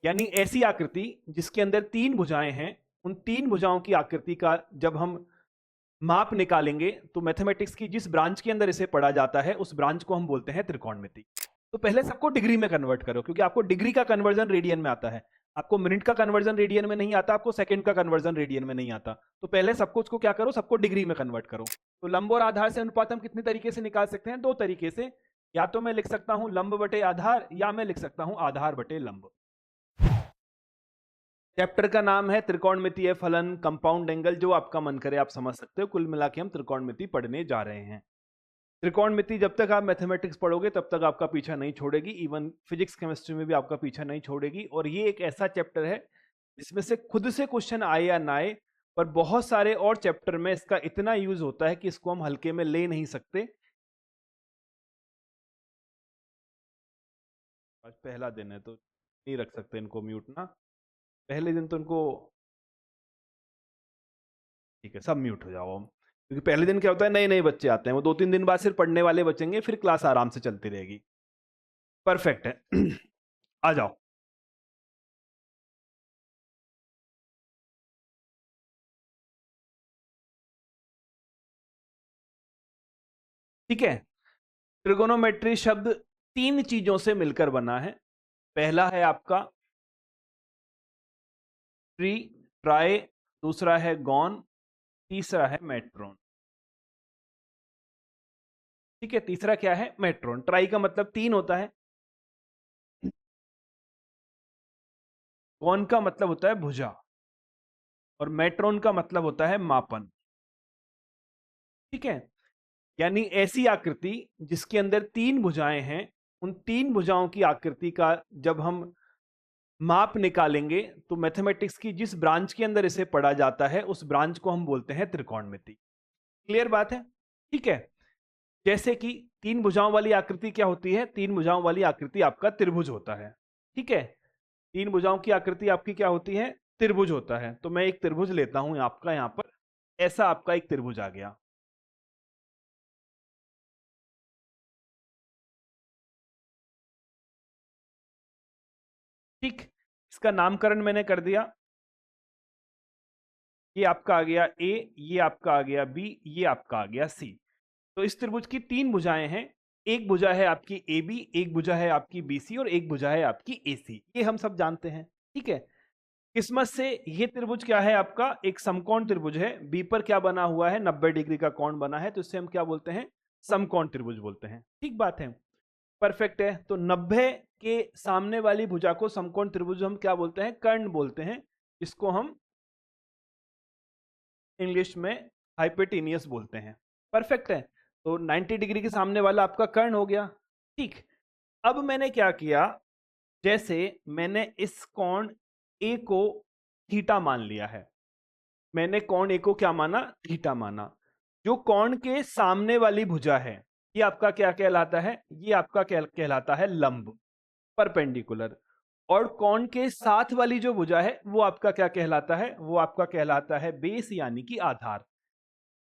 यानी ऐसी आकृति जिसके अंदर तीन भुजाएं हैं, उन तीन भुजाओं की आकृति का जब हम माप निकालेंगे तो मैथमेटिक्स की जिस ब्रांच के अंदर इसे पढ़ा जाता है उस ब्रांच को हम बोलते हैं त्रिकोणमिति। तो पहले सबको डिग्री में कन्वर्ट करो, क्योंकि आपको डिग्री का कन्वर्जन रेडियन में आता है, आपको मिनट का कन्वर्जन रेडियन में नहीं आता, आपको सेकंड का कन्वर्जन रेडियन में नहीं आता। तो पहले सबको उसको क्या करो, सबको डिग्री में कन्वर्ट करो। तो लंब और आधार से अनुपात हम कितने तरीके से निकाल सकते हैं? दो तरीके से। या तो मैं लिख सकता हूं लंब बटे आधार, या मैं लिख सकता हूं आधार बटे लंब। चैप्टर का नाम है त्रिकोणमितीय फलन, कंपाउंड एंगल, जो आपका मन करे आप समझ सकते हो। कुल मिला के हम त्रिकोणमिति पढ़ने जा रहे हैं। त्रिकोणमिति जब तक आप मैथमेटिक्स पढ़ोगे तब तक आपका पीछा नहीं छोड़ेगी, इवन फिजिक्स केमिस्ट्री में भी आपका पीछा नहीं छोड़ेगी। और ये एक ऐसा चैप्टर है जिसमें से खुद से क्वेश्चन आए या ना आए, पर बहुत सारे और चैप्टर में इसका इतना यूज होता है कि इसको हम हल्के में ले नहीं सकते। आज पहला दिन है तो नहीं रख सकते इनको म्यूट ना, पहले दिन तो इनको ठीक है सब म्यूट हो जाओ। क्योंकि पहले दिन क्या होता है, नए नए बच्चे आते हैं, वो 2-3 दिन बाद सिर्फ पढ़ने वाले बचेंगे, फिर क्लास आराम से चलती रहेगी। परफेक्ट है। आ जाओ। ठीक है, ट्रिगोनोमेट्री शब्द तीन चीजों से मिलकर बना है। पहला है आपका ट्री, ट्राई, दूसरा है गॉन, तीसरा है मेट्रोन। ठीक है, तीसरा क्या है? मेट्रोन। ट्राई का मतलब तीन होता है, गॉन का मतलब होता है भुजा, और मेट्रोन का मतलब होता है मापन। ठीक है, यानी ऐसी आकृति जिसके अंदर तीन भुजाएं हैं, उन तीन भुजाओं की आकृति का जब हम माप निकालेंगे तो मैथमेटिक्स की जिस ब्रांच के अंदर इसे पढ़ा जाता है उस ब्रांच को हम बोलते हैं त्रिकोणमिति। क्लियर बात है? ठीक है, जैसे कि तीन भुजाओं वाली आकृति क्या होती है? तीन भुजाओं वाली आकृति आपका त्रिभुज होता है। ठीक है, तीन भुजाओं की आकृति आपकी क्या होती है? त्रिभुज होता है। तो मैं एक त्रिभुज लेता हूं आपका, यहां पर ऐसा आपका एक त्रिभुज आ गया। ठीक, इसका नामकरण मैंने कर दिया। ये आपका आ गया ए, ये आपका आ गया बी, ये आपका आ गया सी। तो इस त्रिभुज की तीन भुजाएं हैं, एक भुजा है आपकी ए बी, एक भुजा है आपकी बी सी, और एक भुजा है आपकी ए सी। ये हम सब जानते हैं। ठीक है, किस्मत से ये त्रिभुज क्या है आपका? एक समकोण त्रिभुज है। बी पर क्या बना हुआ है? 90 डिग्री का कोण बना है, तो इससे हम क्या बोलते हैं? समकोण त्रिभुज बोलते हैं। ठीक बात है, परफेक्ट है। तो 90 के सामने वाली भुजा को समकोण त्रिभुज हम क्या बोलते हैं? कर्ण बोलते हैं। इसको हम इंग्लिश में हाइपोटेनियस बोलते हैं। परफेक्ट है, तो 90 डिग्री के सामने वाला आपका कर्ण हो गया। ठीक, अब मैंने क्या किया, जैसे मैंने इस कोण ए को थीटा मान लिया है, मैंने कोण ए को क्या माना? थीटा माना। जो कोण के सामने वाली भुजा है ये आपका क्या कहलाता है? ये आपका कहलाता है लंब, परपेंडिकुलर। और कोण के साथ वाली जो भुजा है वो आपका क्या कहलाता है? वो आपका कहलाता है बेस, यानी कि आधार।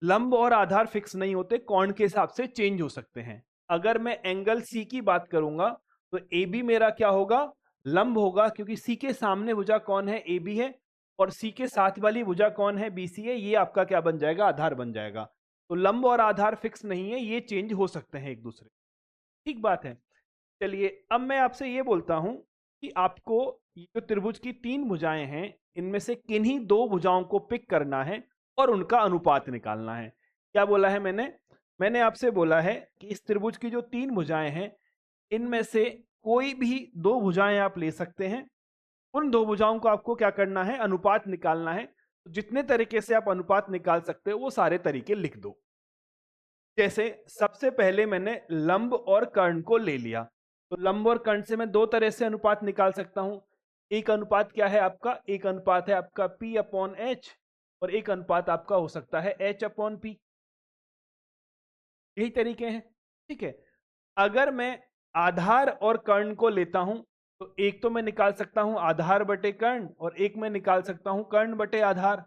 लंब और आधार फिक्स नहीं होते, कोण के हिसाब से चेंज हो सकते हैं। अगर मैं एंगल सी की बात करूंगा तो ए बी मेरा क्या होगा? लंब होगा, क्योंकि सी के सामने भुजा कौन है? ए बी है, और सी के साथ वाली भुजा कौन है? बी सी है। ये आपका क्या बन जाएगा? आधार बन जाएगा। तो लंब और आधार फिक्स नहीं है, ये चेंज हो सकते हैं एक दूसरे। ठीक बात है। चलिए, अब मैं आपसे ये बोलता हूं कि आपको ये जो त्रिभुज की तीन भुजाएं हैं, इनमें से किन्हीं दो भुजाओं को पिक करना है और उनका अनुपात निकालना है। क्या बोला है मैंने? मैंने आपसे बोला है कि इस त्रिभुज की जो तीन भुजाएं हैं, इनमें से कोई भी दो भुजाएं आप ले सकते हैं। उन दो भुजाओं को आपको क्या करना है? अनुपात निकालना है। तो जितने तरीके से आप अनुपात निकाल सकते हो वो सारे तरीके लिख दो। जैसे सबसे पहले मैंने लंब और कर्ण को ले लिया, तो लंब और कर्ण से मैं दो तरह से अनुपात निकाल सकता हूं। एक अनुपात क्या है आपका? एक अनुपात है आपका P अपॉन H, और एक अनुपात आपका हो सकता है H अपॉन P। यही तरीके हैं। ठीक है, अगर मैं आधार और कर्ण को लेता हूं तो एक तो मैं निकाल सकता हूं आधार बटे कर्ण, और एक मैं निकाल सकता हूं कर्ण बटे आधार।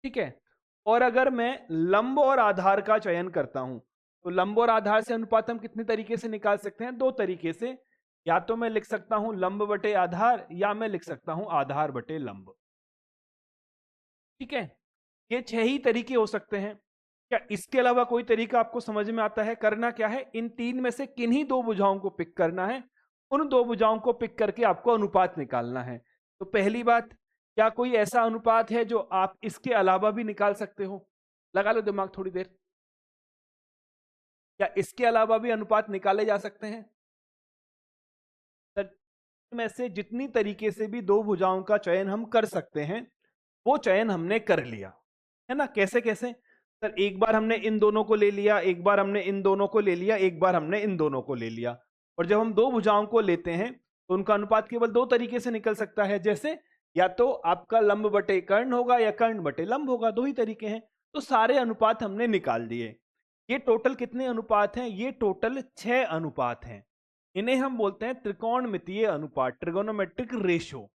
ठीक है, और अगर मैं लंब और आधार का चयन करता हूं तो लंब और आधार से अनुपात हम कितने तरीके से निकाल सकते हैं? दो तरीके से। या तो मैं लिख सकता हूं लंब बटे आधार, या मैं लिख सकता हूं आधार बटे लंब। ठीक है, ये 6 ही तरीके हो सकते हैं। क्या इसके अलावा कोई तरीका आपको समझ में आता है? करना क्या है, इन 3 में से किन्हीं 2 भुजाओं को पिक करना है, उन 2 भुजाओं को पिक करके आपको अनुपात निकालना है। तो पहली बात, क्या कोई ऐसा अनुपात है जो आप इसके अलावा भी निकाल सकते हो? लगा लो दिमाग थोड़ी देर। क्या इसके अलावा भी अनुपात निकाले जा सकते हैं? में से जितनी तरीके से भी 2 भुजाओं का चयन हम कर सकते हैं, वो चयन हमने कर लिया है ना। कैसे कैसे सर? एक बार हमने इन दोनों को ले लिया, एक बार हमने इन दोनों को ले लिया, एक बार हमने इन दोनों को ले लिया। और जब हम 2 भुजाओं को लेते हैं तो उनका अनुपात केवल 2 तरीके से निकल सकता है, जैसे या तो आपका लंब बटे कर्ण होगा या कर्ण बटे लंब होगा, 2 ही तरीके हैं। तो सारे अनुपात हमने निकाल दिए। ये टोटल कितने अनुपात हैं? ये टोटल 6 अनुपात हैं। इन्हें हम बोलते हैं त्रिकोणमितीय अनुपात, ट्रिगोनोमेट्रिक रेशो।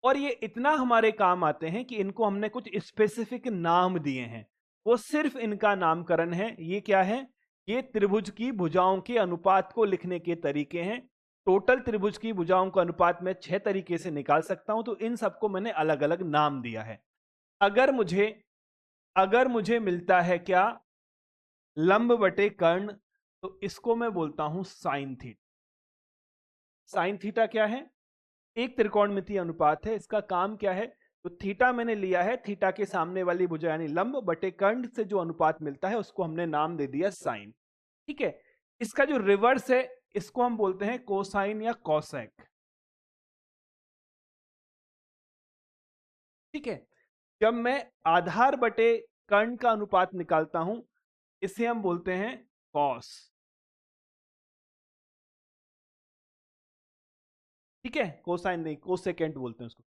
और ये इतना हमारे काम आते हैं कि इनको हमने कुछ स्पेसिफिक नाम दिए हैं। वो सिर्फ इनका नामकरण है। ये क्या है? ये त्रिभुज की भुजाओं के अनुपात को लिखने के तरीके हैं। टोटल त्रिभुज की भुजाओं का अनुपात मैं 6 तरीके से निकाल सकता हूं, तो इन सबको मैंने अलग अलग नाम दिया है। अगर मुझे मिलता है क्या? लंब बटे कर्ण, तो इसको मैं बोलता हूं साइन थीटा। साइन थीटा क्या है? एक त्रिकोणमितीय अनुपात है। इसका काम क्या है? तो थीटा मैंने लिया है, थीटा के सामने वाली भुजा यानी लंब बटे कर्ण से जो अनुपात मिलता है उसको हमने नाम दे दिया साइन। ठीक है, इसका जो रिवर्स है इसको हम बोलते हैं कोसाइन या कॉसेक। ठीक है, जब मैं आधार बटे कर्ण का अनुपात निकालता हूं इसे हम बोलते हैं कॉस। ठीक है, कोसाइन नहीं, कोसेकेंट बोलते हैं उसको।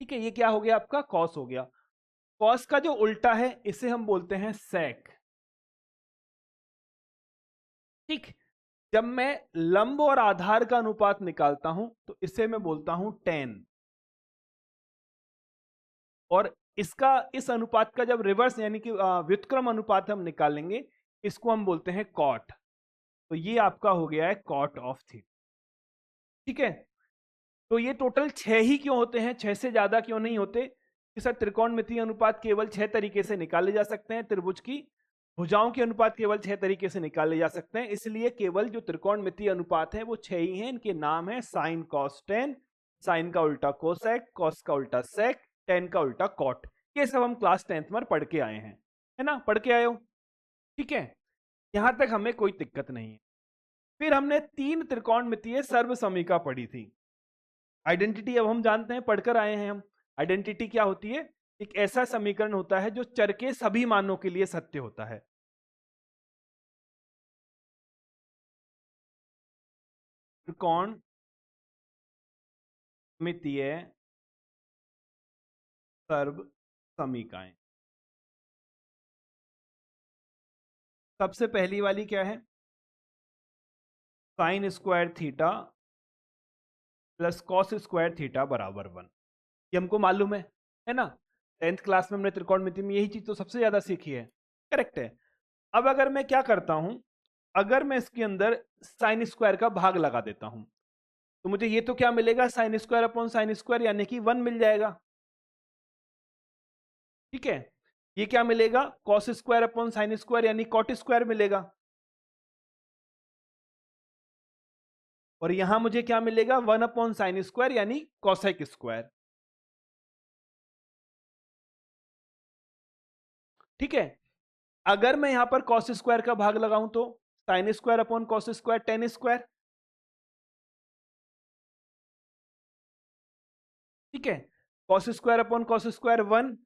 ठीक है, ये क्या हो गया? आपका कॉस हो गया। कॉस का जो उल्टा है इसे हम बोलते हैं सेक। ठीक, जब मैं लंब और आधार का अनुपात निकालता हूं तो इसे मैं बोलता हूं टेन। और इसका, इस अनुपात का जब रिवर्स यानी कि व्युत्क्रम अनुपात हम निकालेंगे इसको हम बोलते हैं कॉट। तो ये आपका हो गया है कॉट ऑफ थीटा। ठीक है, तो ये टोटल 6 ही क्यों होते हैं? 6 से ज्यादा क्यों नहीं होते? कि सर त्रिकोणमितीय अनुपात केवल 6 तरीके से निकाले जा सकते हैं, त्रिभुज की भुजाओं के अनुपात केवल 6 तरीके से निकाले जा सकते हैं, इसलिए केवल जो त्रिकोणमितीय अनुपात है वो 6 ही हैं। इनके नाम है साइन कॉस टेन, साइन का उल्टा कोसेक, कॉस का उल्टा सेक, टेन का उल्टा कॉट। ये सब हम क्लास 10th में पढ़ के आए हैं, है ना? पढ़ के आए हो? ठीक है, यहां तक हमें कोई दिक्कत नहीं है। फिर हमने 3 त्रिकोणमितीय सर्व समीका पढ़ी थी। आइडेंटिटी अब हम जानते हैं, पढ़कर आए हैं हम। आइडेंटिटी क्या होती है? एक ऐसा समीकरण होता है जो चर के सभी मानों के लिए सत्य होता है। त्रिकोणमितीय सर्व समीकाएं। सबसे पहली वाली क्या है? Sign square theta plus cos square theta बराबर 1। ये हमको मालूम है ना? 10th क्लास में हमने त्रिकोणमिति में यही चीज तो सबसे ज्यादा सीखी है। करेक्ट है। अब अगर मैं क्या करता हूं, अगर मैं इसके अंदर साइन स्क्वायर का भाग लगा देता हूं तो मुझे ये तो क्या मिलेगा? Sine square upon sine square यानी कि 1 मिल जाएगा। ठीक है, ये क्या मिलेगा? Cos square upon sine square यानी कॉट स्क्वायर मिलेगा। और यहां मुझे क्या मिलेगा? 1 अपॉन साइन स्क्वायर यानी कॉसेक स्क्वायर। ठीक है, अगर मैं यहां पर कॉस स्क्वायर का भाग लगाऊं तो sine square upon cos square ten square. ठीक है, cos square upon cos square 1,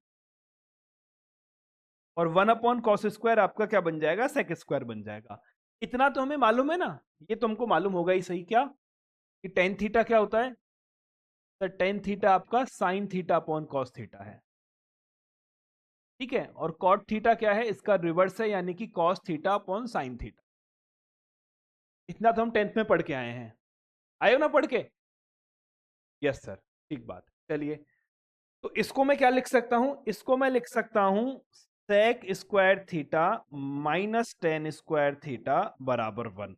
और 1 अपॉन कॉस स्क्वायर आपका क्या बन जाएगा? सेक स्क्वायर बन जाएगा। इतना तो हमें मालूम है ना? ये तो हमको मालूम होगा ही सही। क्या कि टेन थीटा क्या होता है? तो टेन थीटा आपका sine theta upon cos theta है। ठीक है, और कॉट थीटा क्या है? इसका रिवर्स है यानी कि cos theta upon sine theta. इतना तो हम 10th में पढ़ के आए हैं। आए हो ना पढ़ के? यस सर, ठीक बात। चलिए, तो इसको मैं क्या लिख सकता हूं? इसको मैं लिख सकता हूं sec square theta minus tan square theta बराबर 1।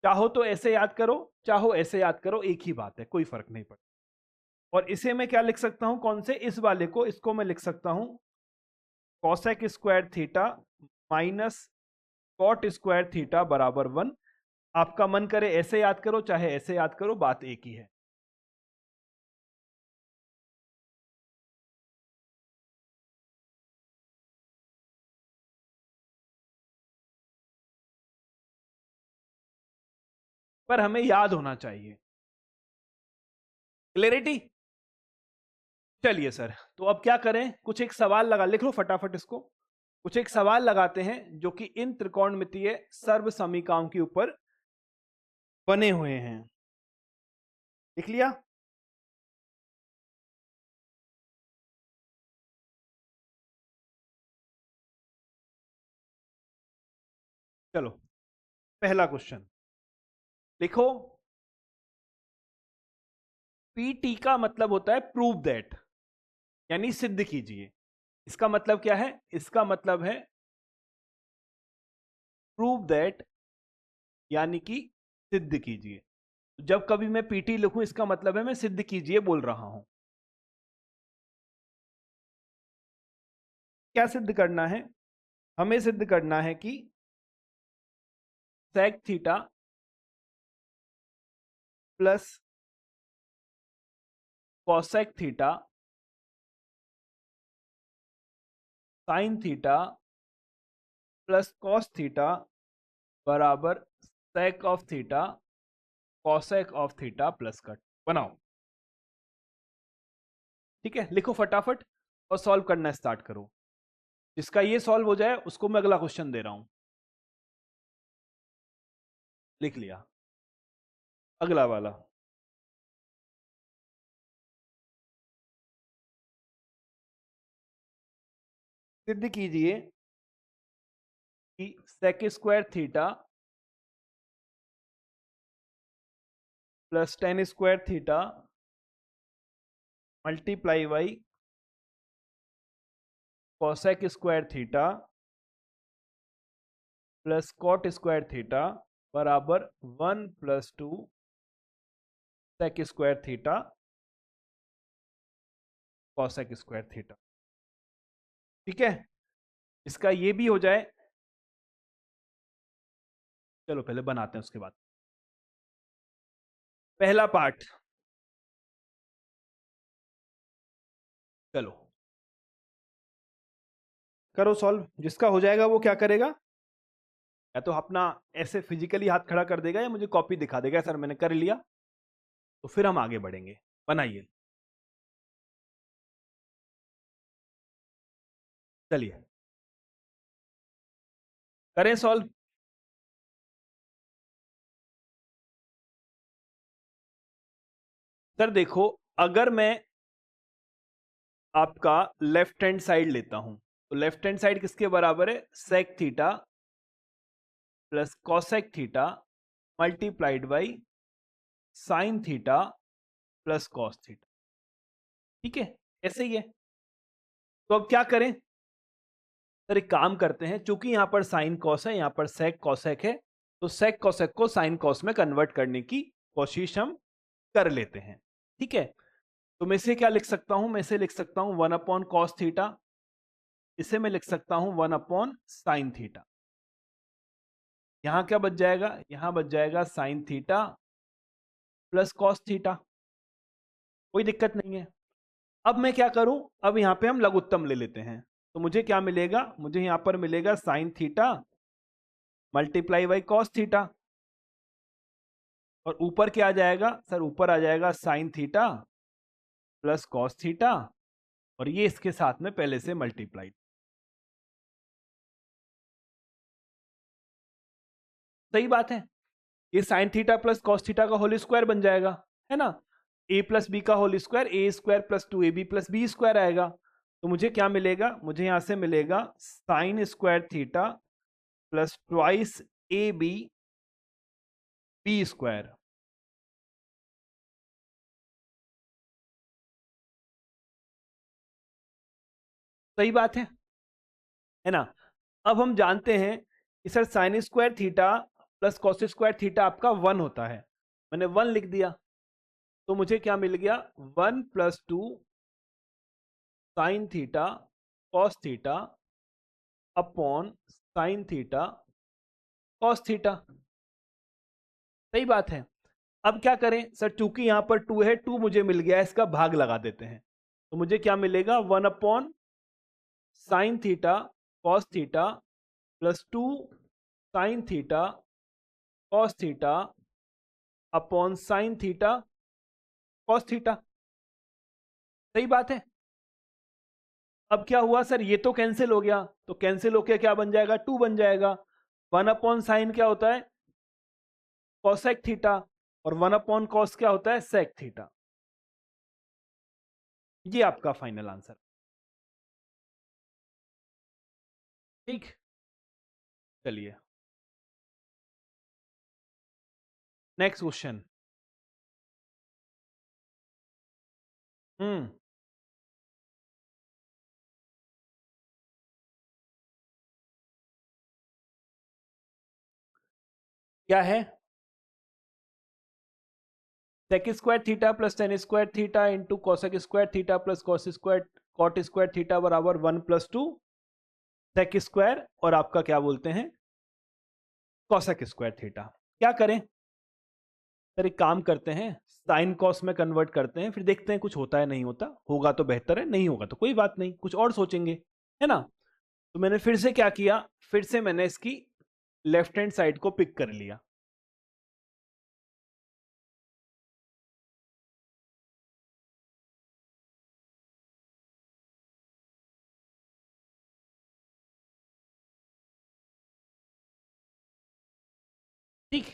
चाहो तो ऐसे याद करो, चाहो ऐसे याद करो, एक ही बात है, कोई फर्क नहीं पड़ता। और इसे मैं क्या लिख सकता हूं, कौन से, इस वाले को, इसको मैं लिख सकता हूं cosec square theta minus cot square theta बराबर 1। आपका मन करे ऐसे याद करो, चाहे ऐसे याद करो, बात एक ही है। पर हमें याद होना चाहिए। क्लैरिटी? चलिए सर, तो अब क्या करें, कुछ एक सवाल लगा, लिख लो फटाफट इसको। कुछ एक सवाल लगाते हैं जो कि इन त्रिकोणमितीय सर्व समीकरणों के ऊपर बने हुए हैं। लिख लिया? चलो, पहला क्वेश्चन लिखो। पीटी का मतलब होता है प्रूव दैट, यानी सिद्ध कीजिए। इसका मतलब क्या है? इसका मतलब है प्रूव दैट, यानी कि सिद्ध कीजिए। जब कभी मैं पीटी लिखूं, इसका मतलब है मैं सिद्ध कीजिए बोल रहा हूं। क्या सिद्ध करना है? हमें सिद्ध करना है कि sec theta plus cosec theta sine theta plus cos theta बराबर sec of theta cosec of theta plus cot. बनाओ। ठीक है, लिखो फटाफट और सॉल्व करना स्टार्ट करो। जिसका ये सॉल्व हो जाए उसको मैं अगला क्वेश्चन दे रहा हूं। लिख लिया? अगला वाला। सिद्ध कीजिए कि sec square theta plus tan square theta multiply by cosec square theta plus cot square theta बराबर 1+2 sec square theta cosec square theta. ठीक है, इसका ये भी हो जाए। चलो पहले बनाते हैं उसके बाद। पहला पार्ट, चलो करो सॉल्व। जिसका हो जाएगा वो क्या करेगा, या तो अपना ऐसे फिजिकली हाथ खड़ा कर देगा या मुझे कॉपी दिखा देगा सर मैंने कर लिया, तो फिर हम आगे बढ़ेंगे। बनाइए। चलिए करें सॉल्व। सर देखो, अगर मैं आपका लेफ्ट हैंड साइड लेता हूं, तो लेफ्ट हैंड साइड किसके बराबर है? Sec theta plus cosec theta multiplied by sine theta plus cos theta. ठीक है, ऐसे ही है। तो अब क्या करें सर, एक काम करते हैं, चूंकि यहां पर साइन कॉस है, यहां पर सेक कॉसेक है, तो सेक कॉसेक को साइन कॉस में कन्वर्ट करने की कोशिश हम कर लेते हैं। ठीक है, तो मैं इसे क्या लिख सकता हूं? मैं इसे लिख सकता हूं 1 अपॉन कॉस थीटा, इसे मैं लिख सकता हूं 1 अपॉन साइन थीटा। यहां क्या बच जाएगा? यहां बच जाएगा sign theta plus cos theta. कोई दिक्कत नहीं है। अब मैं क्या करूं, अब यहां पे हम लघुत्तम ले लेते हैं, तो मुझे क्या मिलेगा? मुझे यहां पर मिलेगा sine theta multiply by cos theta, और ऊपर क्या आ जाएगा सर? ऊपर आ जाएगा sign theta plus cos theta, और ये इसके साथ में पहले से मल्टीप्लाई। सही बात है, ये sine theta plus cos theta का होल स्क्वायर बन जाएगा, है ना? ए प्लस बी का whole square, A square plus 2ab plus B square आएगा। तो मुझे क्या मिलेगा? मुझे यहां से मिलेगा sine square theta plus twice A B B square. सही बात है ना? अब हम जानते हैं कि sir sine square theta plus cos square theta आपका 1 होता है, मैंने 1 लिख दिया, तो मुझे क्या मिल गया 1 + 2 sine theta cos theta upon sine theta cos theta. सही बात है। अब क्या करें सर, चूंकि यहां पर 2 है, 2 मुझे मिल गया, इसका भाग लगा देते हैं, तो मुझे क्या मिलेगा 1 upon sine theta cos theta plus 2 sine theta cos theta upon sine theta cos theta. सही बात है। अब क्या हुआ सर, ये तो कैंसिल हो गया, तो कैंसिल होके क्या बन जाएगा 2 बन जाएगा। 1 अपॉन साइन क्या होता है कॉसेक थीटा, और 1 अपॉन कॉस क्या होता है सेक थीटा। ये आपका फाइनल आंसर। ठीक, चलिए नेक्स्ट क्वेश्चन। हम्म क्या है, sec square theta plus tan square theta into cosec square theta plus cos square cot square theta बराबर 1 + 2 सेक स्क्वायर और आपका क्या बोलते हैं कॉसेक स्क्वायर थीटा। क्या करें सर, एक काम करते हैं साइन कॉस में कन्वर्ट करते हैं, फिर देखते हैं कुछ होता है नहीं होता, होगा तो बेहतर है, नहीं होगा तो कोई बात नहीं, कुछ और सोचेंगे, है ना। तो मैंने फिर से क्या किया, फिर से मैंने इसकी लेफ्ट हैंड साइड को पिक कर लिया। ठीक,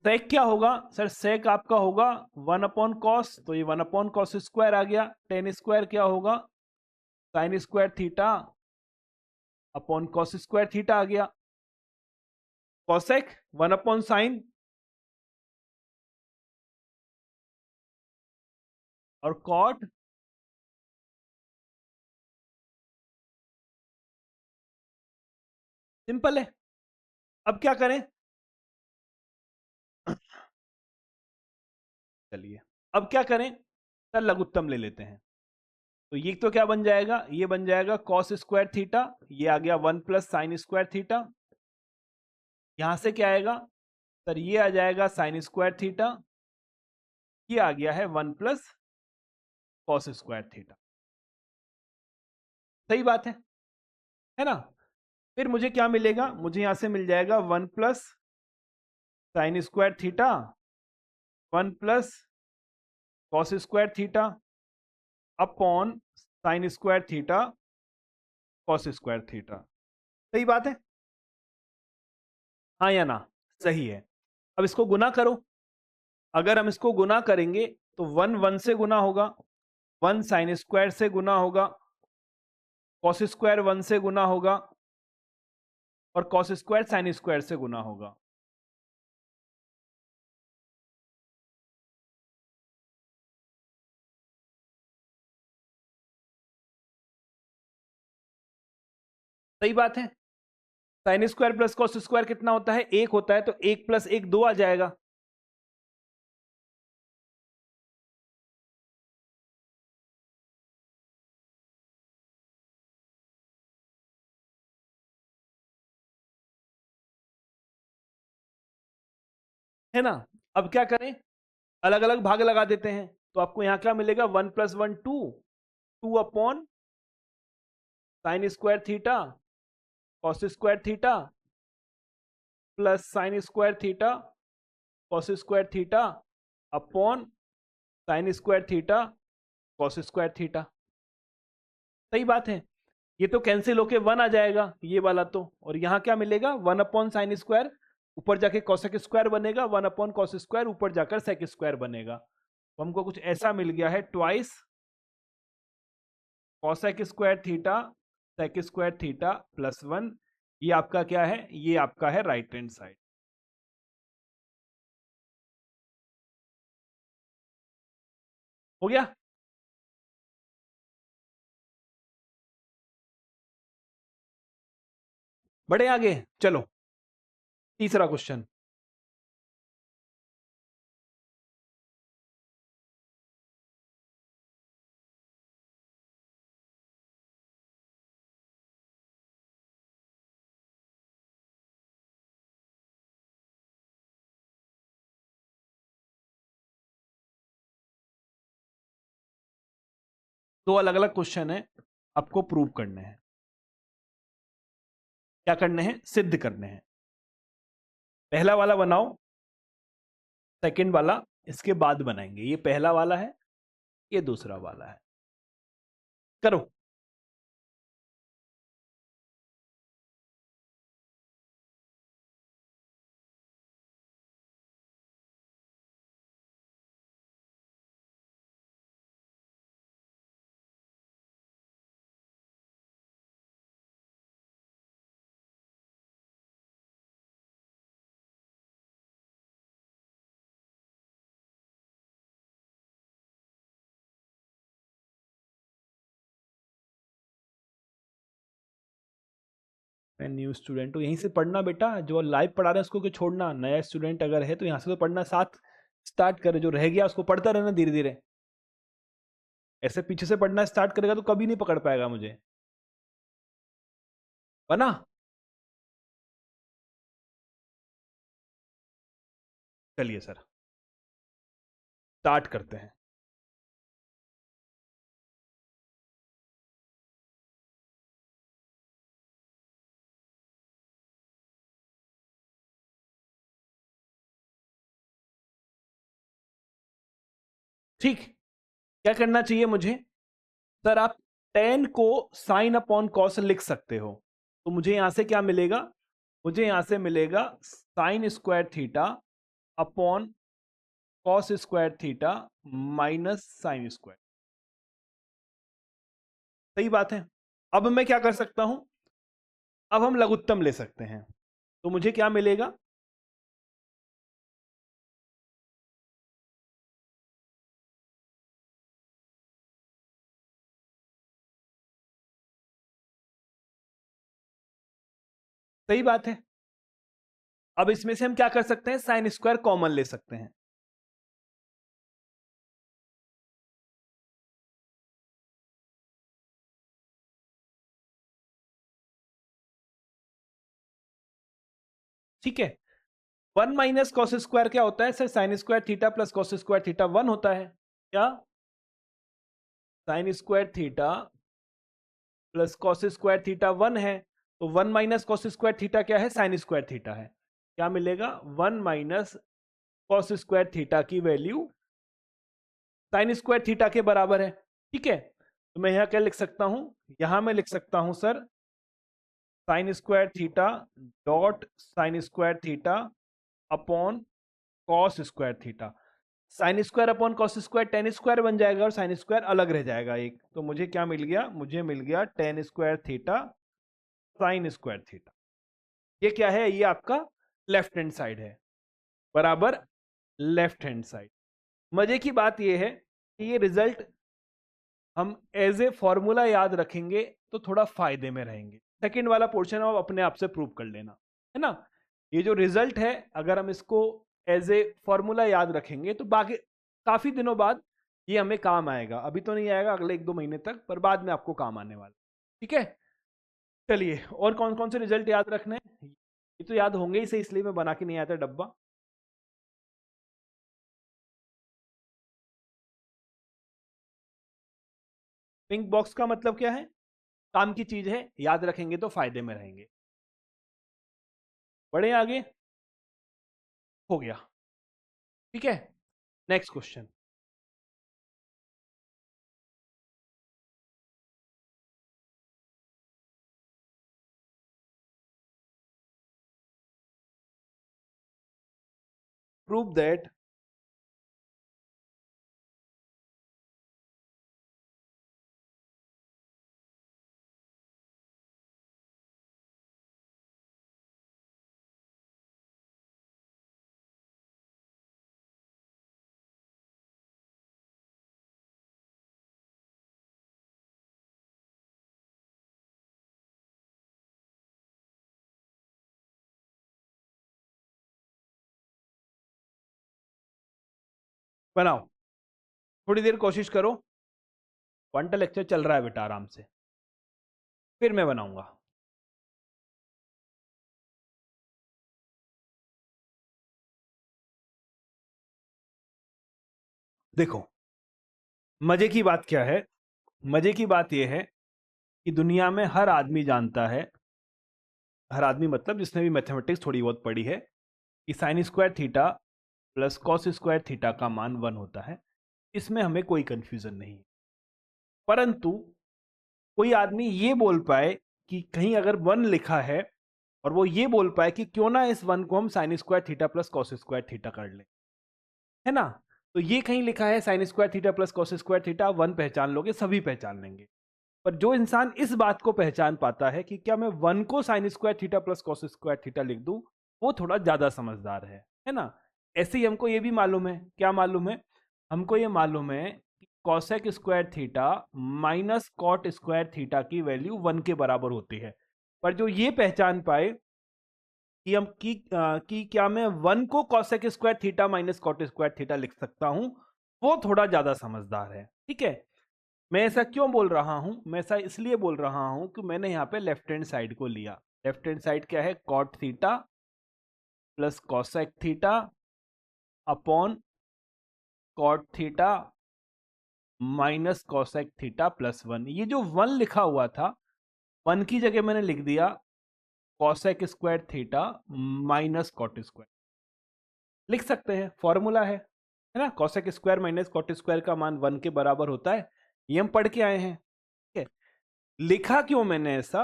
सेक क्या होगा सर, सेक आपका होगा 1 अपॉन कॉस, तो ये 1 अपॉन कॉस स्क्वायर आ गया। टेन स्क्वायर क्या होगा sine square theta upon cos square theta आ गया। कॉसेक 1 अपॉन साइन और कॉट सिंपल है। अब क्या करें, चलिए अब क्या करें सर, लघुत्तम ले लेते हैं। तो ये तो क्या बन जाएगा, ये बन जाएगा कॉस स्क्वायर थीटा, ये आ गया 1 + साइन स्क्वायर थीटा। यहां से क्या आएगा सर, ये आ जाएगा साइन स्क्वायर थीटा, ये आ गया है 1 + कॉस स्क्वायर थीटा। सही बात है ना। फिर मुझे क्या मिलेगा, मुझे यहां से मिल जाएगा 1 + sign square theta 1 + cos square theta upon sine square theta cos square theta. सही बात है, हाँ या ना, सही है। अब इसको गुना करो, अगर हम इसको गुना करेंगे तो 1 1 से गुना होगा, 1 साइन स्क्वायर से गुना होगा, कॉस स्क्वायर 1 से गुना होगा और कॉस स्क्वायर साइन स्क्वायर से गुना होगा। सही बात है। Sine square plus cos square कितना होता है, 1 होता है, तो 1 + 1 2 आ जाएगा। है ना। अब क्या करें, अलग अलग भाग लगा देते हैं, तो आपको यहां क्या मिलेगा 1 + 1 2, 2 upon sine square theta cos square theta plus sign square theta cos square theta upon sine square theta cos square theta. सही बात है। ये तो कैंसिल होके 1 आ जाएगा ये वाला तो, और यहां क्या मिलेगा 1 अपॉन साइन स्क्वायर, ऊपर जाके कॉसेक स्क्वायर बनेगा, 1 अपॉन कॉस स्क्वायर ऊपर जाकर सेक स्क्वायर बनेगा, तो हमको कुछ ऐसा मिल गया है twice cosec square theta sec square theta plus 1। ये आपका क्या है, ये आपका है राइट हैंड साइड। हो गया। बड़े आगे चलो, तीसरा क्वेश्चन, दो अलग अलग क्वेश्चन है, आपको प्रूव करने हैं। क्या करने हैं? सिद्ध करने हैं। पहला वाला बनाओ, सेकंड वाला इसके बाद बनाएंगे। ये पहला वाला है, ये दूसरा वाला है। करो। मैं न्यू स्टूडेंट हूँ, यहीं से पढ़ना बेटा। जो लाइव पढ़ा रहे हैं उसको क्यों छोड़ना? नया स्टूडेंट अगर है तो यहाँ से तो पढ़ना साथ स्टार्ट करे। जो रह गया उसको पढ़ता रहना धीरे धीरे। ऐसे पीछे से पढ़ना स्टार्ट करेगा तो कभी नहीं पकड़ पाएगा मुझे, बना। चलिए सर, स्टार्ट करते हैं। ठीक, क्या करना चाहिए मुझे? सर आप टेन को साइन अपॉन कॉस लिख सकते हो, तो मुझे यहां से क्या मिलेगा? मुझे यहां से मिलेगा sine square theta upon cos square theta minus sine square. सही बात है। अब मैं क्या कर सकता हूं? अब हम लघुत्तम ले सकते हैं, तो मुझे क्या मिलेगा? सही बात है। अब इसमें से हम क्या कर सकते हैं? साइन स्क्वायर कॉमन ले सकते हैं। ठीक है। वन माइनस कॉस स्क्वायर क्या होता है sir? Sine square theta plus cos square theta one होता है। क्या? Sign square theta plus cos square theta one है, तो one minus cos square theta क्या है? साइन स्क्वायर थीटा है। क्या मिलेगा? One minus cos square theta की वैल्यू साइन स्क्वायर थीटा के बराबर है। ठीक है, तो मैं यहां क्या लिख सकता हूं? यहां मैं लिख सकता हूं sir sine square theta dot sign square theta upon cos square theta. Sine square upon cos square ten square बन जाएगा और साइन स्क्वायर अलग रह जाएगा एक। तो मुझे क्या मिल गया? मुझे मिल गया ten square theta sine square theta. ये क्या है? ये आपका लेफ्ट हैंड साइड है, बराबर लेफ्ट हैंड साइड। मजे की बात ये है कि ये रिजल्ट हम एज ए फॉर्मूला याद रखेंगे तो थोड़ा फायदे में रहेंगे। सेकंड वाला पोर्शन आप अपने आप से प्रूव कर लेना, है ना। ये जो रिजल्ट है अगर हम इसको एज ए फॉर्मूला याद रखेंगे तो बाकी काफी दिनों बाद ये हमें काम आएगा। अभी तो नहीं आएगा, अगले एक दो महीने तक, पर बाद में आपको काम आने वाला। ठीक है, चलिए। और कौन कौन से रिजल्ट याद रखने हैं? ये तो याद होंगे ही सही, इसलिए मैं बना के नहीं आया था डब्बा। पिंक बॉक्स का मतलब क्या है? काम की चीज है, याद रखेंगे तो फायदे में रहेंगे। बढ़े आगे। हो गया। ठीक है, नेक्स्ट क्वेश्चन। प्रूव दैट बनाओ, थोड़ी देर कोशिश करो, क्वांटल लेक्चर चल रहा है बेटा आराम से, फिर मैं बनाऊंगा। देखो, मजे की बात क्या है, मजे की बात यह है कि दुनिया में हर आदमी जानता है, हर आदमी मतलब जिसने भी मैथमेटिक्स थोड़ी बहुत पढ़ी है, कि sign square theta plus cos square theta का मान 1 होता है। इसमें हमें कोई कंफ्यूजन नहीं है। परंतु कोई आदमी ये बोल पाए कि कहीं अगर 1 लिखा है और वो ये बोल पाए कि क्यों ना इस 1 को हम sign square theta plus cos square theta कर लें, है ना। तो ये कहीं लिखा है sign square theta plus cos square theta, 1 पहचान लोगे, सभी पहचान लेंगे। पर जो इंसान इस बात को पहचान पाता है कि क्या मैं 1 को sign square theta plus cos square theta लिख दूं, वो थोड़ा ज्यादा समझदार है ना। ऐसे ही हमको ये भी मालूम है, क्या मालूम है, हमको ये मालूम है कि cosec square theta minus cot square theta की वैल्यू 1 के बराबर होती है। पर जो ये पहचान पाए कि कि क्या मैं 1 को cosec square theta minus cot square theta लिख सकता हूं, वो थोड़ा ज्यादा समझदार है। ठीक है, मैं ऐसा क्यों बोल रहा हूं, मैं ऐसा इसलिए बोल रहा हूं कि मैंने यहां पे लेफ्ट हैंड साइड को लिया। लेफ्ट हैंड साइड क्या है, cot theta plus cosec theta upon cot theta minus cosec theta plus 1। ये जो 1 लिखा हुआ था, 1 की जगह मैंने लिख दिया cosec square theta minus cot square. लिख सकते हैं, फॉर्मूला है ना, cosec square minus cot square का मान 1 के बराबर होता है, ये हम पढ़ के आए हैं। ठीक है, लिखा क्यों मैंने ऐसा,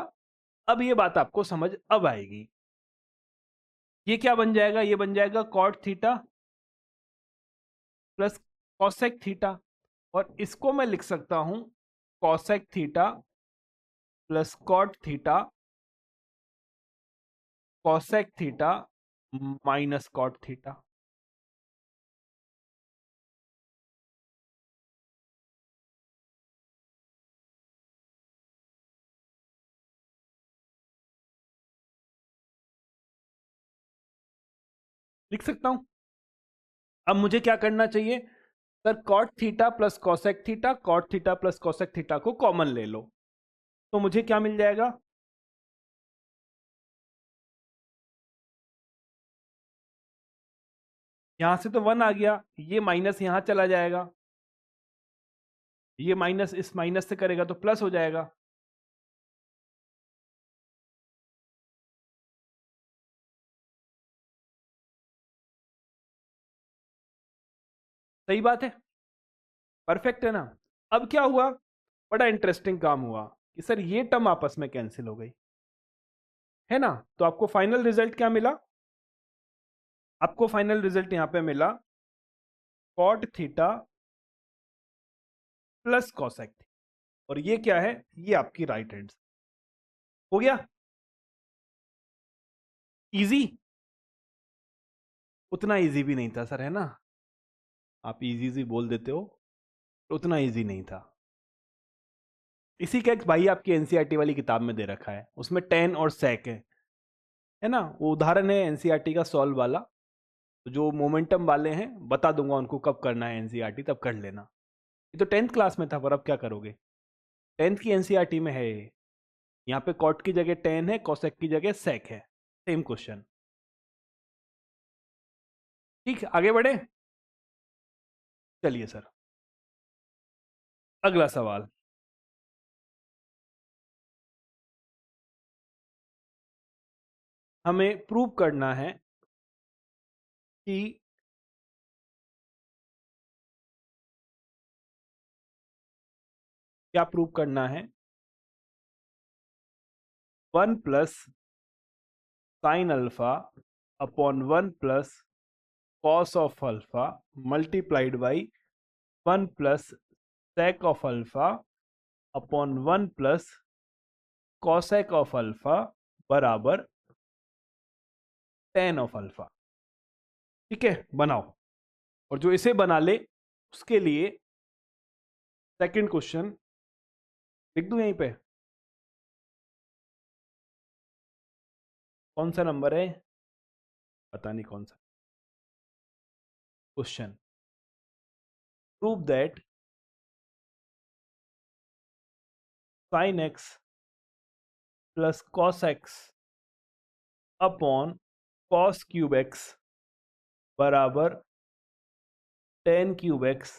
अब ये बात आपको समझ अब आएगी। ये क्या बन जाएगा, ये बन जाएगा cot theta plus cosec theta, और इसको मैं लिख सकता हूं cosec theta plus cot theta cosec theta minus cot theta. लिख सकता हूं। अब मुझे क्या करना चाहिए, sir cot theta plus cosec theta, cot theta plus cosec theta को कॉमन ले लो, तो मुझे क्या मिल जाएगा, यहां से तो 1 आ गया, ये माइनस यहां चला जाएगा, ये माइनस इस माइनस से करेगा तो प्लस हो जाएगा। सही बात है, परफेक्ट है ना। अब क्या हुआ, बड़ा इंटरेस्टिंग काम हुआ कि सर ये टर्म आपस में कैंसिल हो गई, है ना। तो आपको फाइनल रिजल्ट क्या मिला, आपको फाइनल रिजल्ट यहां पे मिला कॉट थीटा प्लस कॉसेक, और ये क्या है, ये आपकी राइट हैंड हो गया। इजी, उतना इजी भी नहीं था सर, है ना। आप इजी इजी बोल देते हो, उतना इजी नहीं था। इसी का एक भाई आपकी एनसीईआरटी वाली किताब में दे रखा है, उसमें टेन और सेक है ना, वो उदाहरण है एनसीईआरटी का सॉल्व वाला। तो जो मोमेंटम वाले हैं बता दूंगा उनको कब करना है एनसीईआरटी, तब कर लेना। ये तो 10th क्लास में था, पर अब क्या करोगे, 10th की एनसीईआरटी में है ये। यहाँ पे कॉट की जगह टेन है, कॉसेक की जगह सेक है, सेम क्वेश्चन। ठीक, आगे बढ़े, चलिए सर अगला सवाल। हमें प्रूव करना है कि क्या प्रूव करना है, 1 plus sine alpha upon 1 plus cos of alpha multiplied by 1 plus sake of alpha upon 1 plus cosec of alpha बराबर टेन ऑफ अल्फा। ठीक है, बनाओ, और जो इसे बना ले उसके लिए सेकंड क्वेश्चन लिख दूं यहीं पे, कौन सा नंबर है, पता नहीं कौन सा question, prove that sine X plus cos X upon cos cube X बराबर tan cube X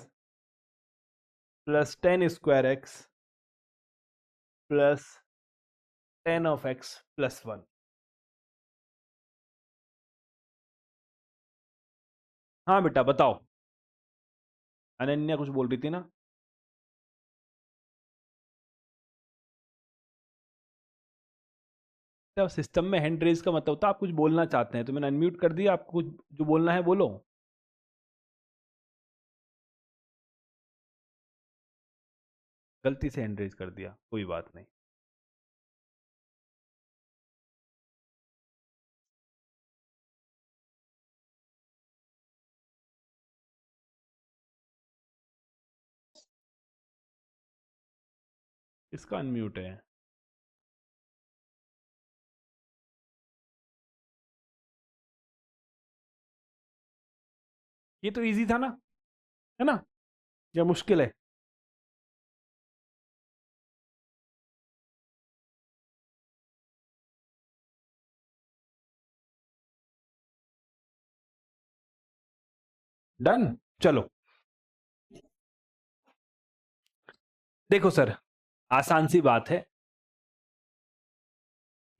plus tan square X plus tan of X plus one. हाँ बेटा बताओ, अनन्या कुछ बोल रही थी ना। तो सिस्टम में हैंड रेज का मतलब होता है आप कुछ बोलना चाहते हैं, तो मैंने अनम्यूट कर दिया, आपको कुछ जो बोलना है बोलो। गलती से हैंड रेज कर दिया, कोई बात नहीं। इसका अनम्यूट है। ये तो इजी था ना, है ना, या मुश्किल है? डन। चलो देखो सर, आसान सी बात है,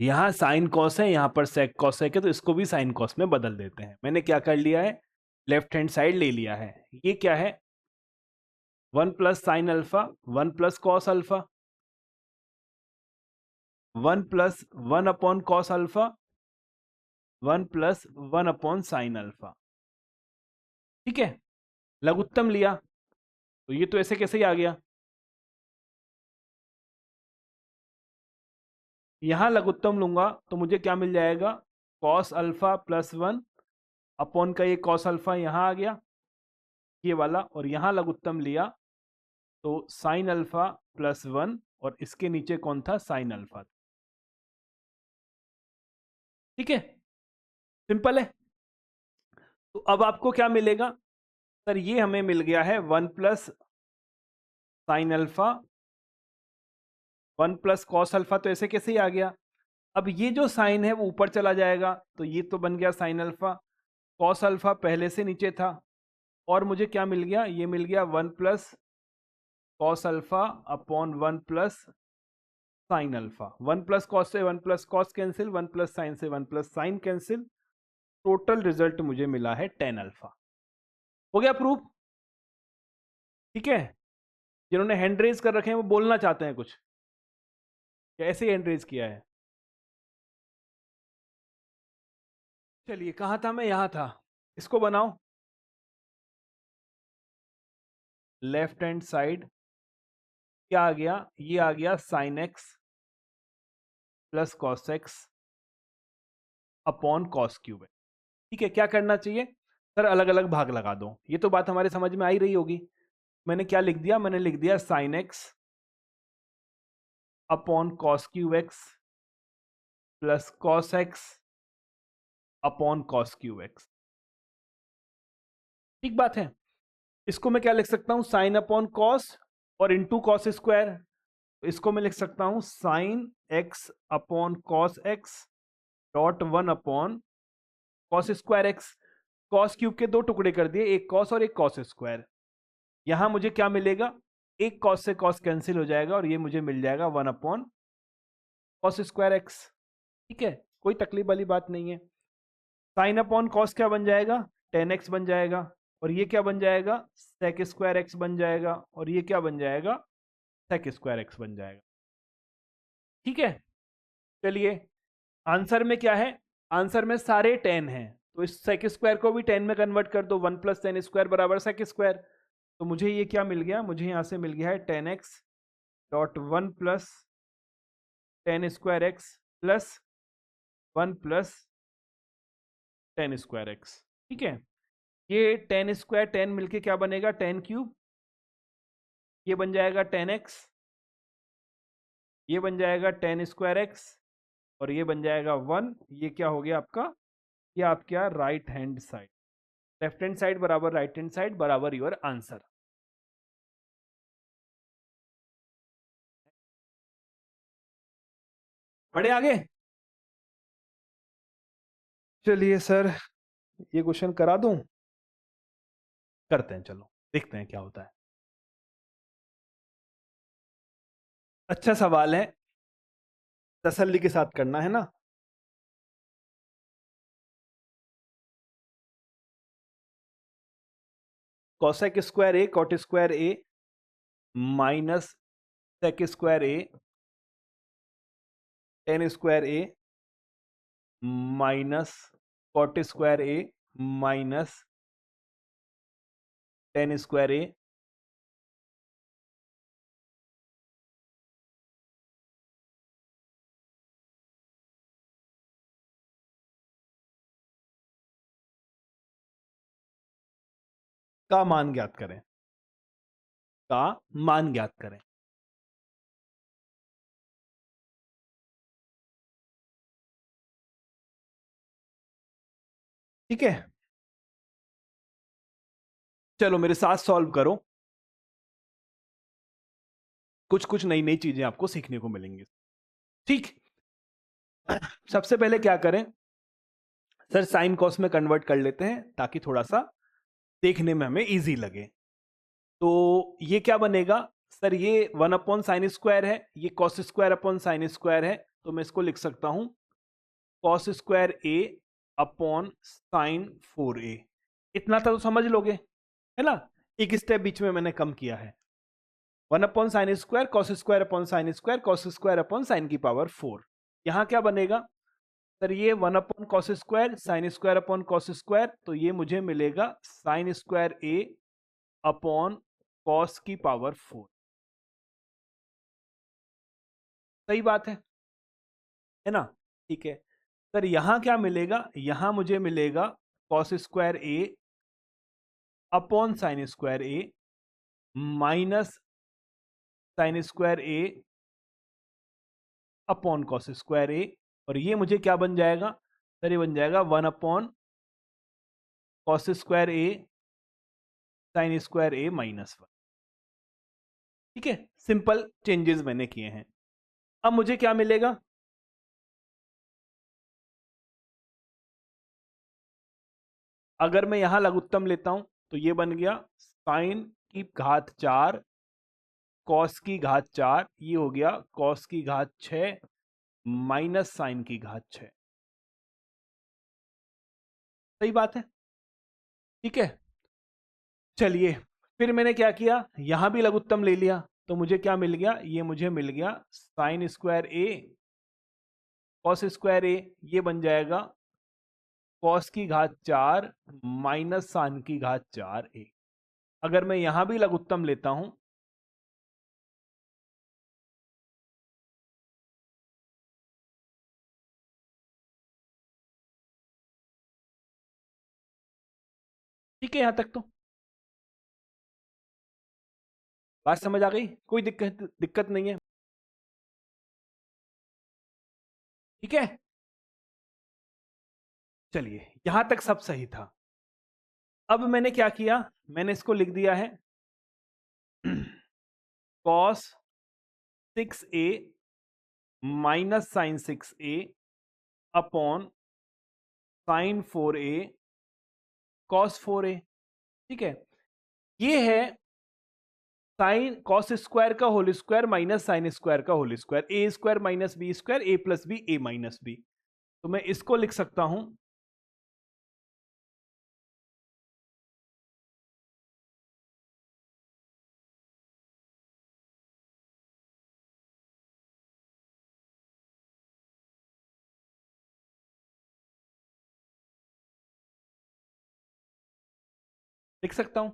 यहां साइन कॉस है, यहां पर सेक कॉस है, तो इसको भी साइन कॉस में बदल देते हैं। मैंने क्या कर लिया है, लेफ्ट हैंड साइड ले लिया है। ये क्या है, one plus sine alpha, one plus cos alpha, one plus one upon cos alpha, one plus one upon sine alpha. ठीक है, लघुत्तम लिया तो ये तो ऐसे कैसे ही आ गया। यहां लघुत्तम लूंगा तो मुझे क्या मिल जाएगा, cos alpha plus one upon का ये कॉस अल्फा यहां आ गया, ये वाला, और यहां लघुत्तम लिया तो साइन अल्फा प्लस वन, और इसके नीचे कौन था, साइन अल्फा। ठीक है, सिंपल है। तो अब आपको क्या मिलेगा सर, ये हमें मिल गया है one plus sine alpha, one plus cos alpha, तो ऐसे कैसे ही आ गया। अब ये जो साइन है वो ऊपर चला जाएगा, तो ये तो बन गया साइन अल्फा, कॉस अल्फा पहले से नीचे था, और मुझे क्या मिल गया, ये मिल गया one plus cos alpha upon one plus sine alpha. One plus cos से one plus cos cancel, one plus sine से one plus sine cancel, total result मुझे मिला है टेन अल्फा। हो गया प्रूफ। ठीक है, जिन्होंने हैंड रेज कर रखे हैं वो बोलना चाहते हैं कुछ, या ऐसे ही हैंड रेज किया है। चलिए, कहाँ था मैं, यहाँ था। इसको बनाओ, लेफ्ट हैंड साइड क्या आ गया, ये आ गया sign X plus cos X upon cos cube. ठीक है, क्या करना चाहिए सर, अलग अलग भाग लगा दो। ये तो बात हमारे समझ में आ ही रही होगी। मैंने क्या लिख दिया, मैंने लिख दिया sine x upon cos cube X plus cos X upon cos cube x. ठीक बात है। इसको मैं क्या लिख सकता हूं, साइन अपॉन कॉस और इंटू कॉस स्क्वायर। इसको मैं लिख सकता हूं sine x upon cos x dot one upon cos square x. Cos cube के दो टुकड़े कर दिए, एक कॉस और एक कॉस स्क्वायर। यहां मुझे क्या मिलेगा, एक कॉस से कॉस कैंसिल हो जाएगा, और ये मुझे मिल जाएगा one upon cos square x. ठीक है, कोई तकलीफ वाली बात नहीं है। साइन अपॉन कॉस क्या बन जाएगा, टेन एक्स बन जाएगा, और ये क्या बन जाएगा, सेक स्क्वायर एक्स बन जाएगा, और ये क्या बन जाएगा, सेक स्क्वायर एक्स बन जाएगा। ठीक है, चलिए आंसर में क्या है, आंसर में सारे टेन हैं, तो इस सेक स्क्वायर को भी टेन में कन्वर्ट कर दो, वन प्लस टेन स्क्वायर बराबर सेक स्क्वायर। तो मुझे ये क्या मिल गया, मुझे यहां से मिल गया है ten x dot one plus tan square X plus one plus tan square x. ठीक है, ये टेन स्क्वायर टेन मिलके क्या बनेगा, टेन क्यूब, ये बन जाएगा टेन एक्स, ये बन जाएगा टेन स्क्वायर एक्स, और ये बन जाएगा वन। ये क्या हो गया आपका, ये आपका right hand side, left hand side बराबर राइट हैंड साइड बराबर योर आंसर। बढ़े आगे। चलिए सर, ये क्वेश्चन करा दूं? करते हैं, चलो देखते हैं क्या होता है। अच्छा सवाल है, तसल्ली के साथ करना है ना। Cosec square A cot square A minus sec square A ten square A minus cot square A minus tan square A का मान ज्ञात करें। का मान ज्ञात करें। ठीक है, चलो मेरे साथ सॉल्व करो। कुछ कुछ नई नई चीजें आपको सीखने को मिलेंगी। ठीक, सबसे पहले क्या करें सर, साइन कॉस में कन्वर्ट कर लेते हैं ताकि थोड़ा सा देखने में हमें इजी लगे। तो ये क्या बनेगा सर, ये 1/sin² है, ये cos square upon sine square है, तो मैं इसको लिख सकता हूं cos स्क्वायर ए अपॉन साइन 4a। इतना था तो समझ लोगे, है ना। एक स्टेप बीच में मैंने कम किया है। 1/sin² cos square upon sine square cos square upon sine की पावर 4। यहां क्या बनेगा सर, ये 1/cos² sine square upon cos square, तो ये मुझे मिलेगा साइन स्क्वायर ए अपॉन कॉस की पावर 4। सही बात है ना। ठीक है सर, यहां क्या मिलेगा, यहां मुझे मिलेगा कॉस स्क्वायर ए अपॉन साइन स्क्वायर ए माइनस साइन स्क्वायर ए अपॉन कॉस स्क्वायर ए, और ये मुझे क्या बन जाएगा सर, ये बन जाएगा 1/cos स्क्वायर ए साइन स्क्वायर ए -1। ठीक है, सिंपल चेंजेस मैंने किए हैं। अब मुझे क्या मिलेगा, अगर मैं यहां लघुत्तम लेता हूं तो ये बन गया साइन की घात 4 कॉस की घात 4, ये हो गया कॉस की घात 6 माइनस साइन की घात 6। सही बात है। ठीक है, चलिए फिर मैंने क्या किया, यहां भी लघुत्तम ले लिया, तो मुझे क्या मिल गया, ये मुझे मिल गया sign square A cos square ए, ये बन जाएगा कॉस की घात 4 माइनस साइन की घात 4a। अगर मैं यहां भी लघुत्तम लेता हूं, ठीक है, यहां तक तो बात समझ आ गई, कोई दिक्कत दिक्कत नहीं है। ठीक है, चलिए यहां तक सब सही था। अब मैंने क्या किया, मैंने इसको लिख दिया है cos 6a minus sine 6a upon sine 4a cos 4a। ठीक है, ये है साइन कॉस स्क्वायर का whole square minus sine square का whole square, A square minus B square A plus B A minus B. तो मैं इसको लिख सकता हूं, लिख सकता हूं।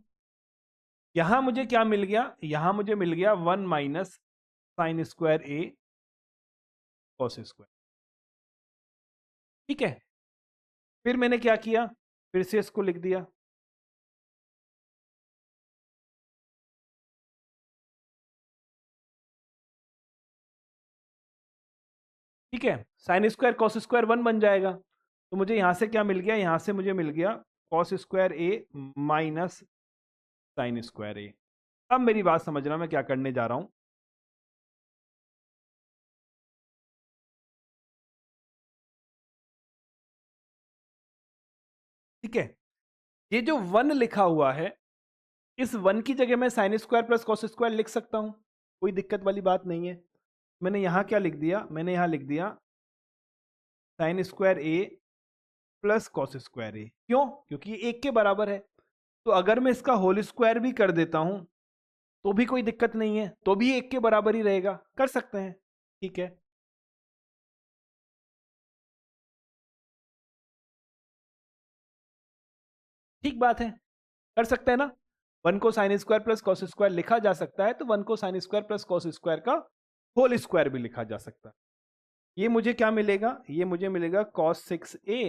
यहां मुझे क्या मिल गया, यहां मुझे मिल गया 1 minus sine square A cos square. ठीक है, फिर मैंने क्या किया, फिर से इसको लिख दिया। ठीक है, साइन स्क्वायर कॉस स्क्वायर 1 बन जाएगा, तो मुझे यहां से क्या मिल गया, यहां से मुझे मिल गया कॉस स्क्वायर ए माइनस साइन स्क्वायर ए। अब मेरी बात समझना, मैं क्या करने जा रहा हूं। ठीक है, ये जो 1 लिखा हुआ है, इस 1 की जगह मैं sine square plus cos square लिख सकता हूं, कोई दिक्कत वाली बात नहीं है। मैंने यहां क्या लिख दिया, मैंने यहां लिख दिया sign square A plus cos square ए। क्यों? क्योंकि ये 1 के बराबर है। तो अगर मैं इसका होल स्क्वायर भी कर देता हूं तो भी कोई दिक्कत नहीं है, तो भी 1 के बराबर ही रहेगा, कर सकते हैं। ठीक है, ठीक बात है, कर सकते हैं ना। 1 को sine square plus cos square लिखा जा सकता है, तो 1 को sine square plus cos square का होल स्क्वायर भी लिखा जा सकता है। ये मुझे क्या मिलेगा, ये मुझे मिलेगा cos 6a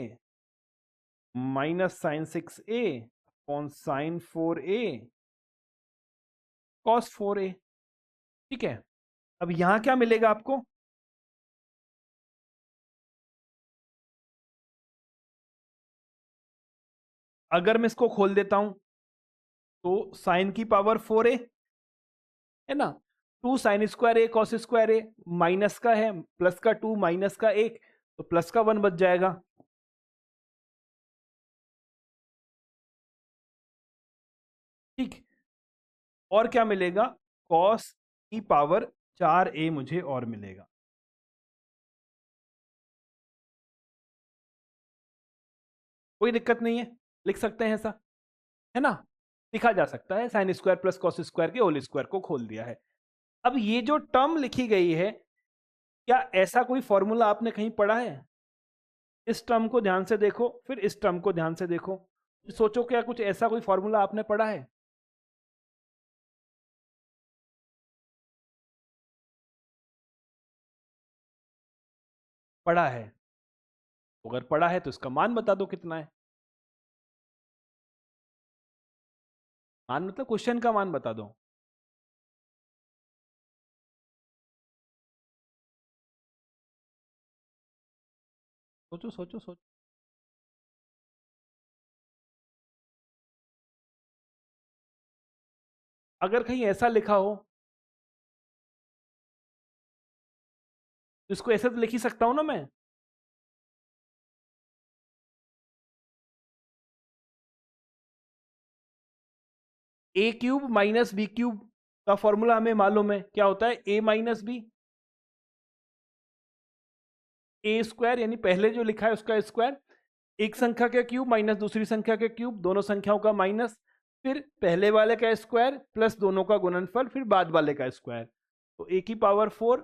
minus sine 6a upon sine 4a cos 4a। ठीक है, अब यहां क्या मिलेगा आपको, अगर मैं इसको खोल देता हूं तो साइन की पावर 4a है ना, 2 sign square A cos square A, minus का है, प्लस का 2 माइनस का 1, तो प्लस का 1 बच जाएगा। ठीक, और क्या मिलेगा, कॉस की पावर 4a मुझे और मिलेगा। कोई दिक्कत नहीं है, लिख सकते हैं ऐसा, है ना, लिखा जा सकता है। Sine square plus cos square के होल स्क्वायर को खोल दिया है। अब ये जो टर्म लिखी गई है, क्या ऐसा कोई फॉर्मूला आपने कहीं पढ़ा है? इस टर्म को ध्यान से देखो, फिर इस टर्म को ध्यान से देखो, सोचो क्या कुछ ऐसा कोई फॉर्मूला आपने पढ़ा है? पढ़ा है? तो अगर पढ़ा है तो इसका मान बता दो कितना है। मान मतलब क्वेश्चन का मान बता दो। सोचो सोचो सोचो। अगर कहीं ऐसा लिखा हो तो इसको ऐसे तो लिख ही सकता हूं ना मैं। ए क्यूब माइनस बी क्यूब का फॉर्मूला हमें मालूम है, क्या होता है, ए माइनस बी, ए स्क्वायर यानी पहले जो लिखा है उसका स्क्वायर, एक संख्या का क्यूब माइनस दूसरी संख्या का क्यूब, दोनों संख्याओं का माइनस, फिर पहले वाले का स्क्वायर प्लस दोनों का गुणनफल, फिर बाद वाले का स्क्वायर। तो ए की power 4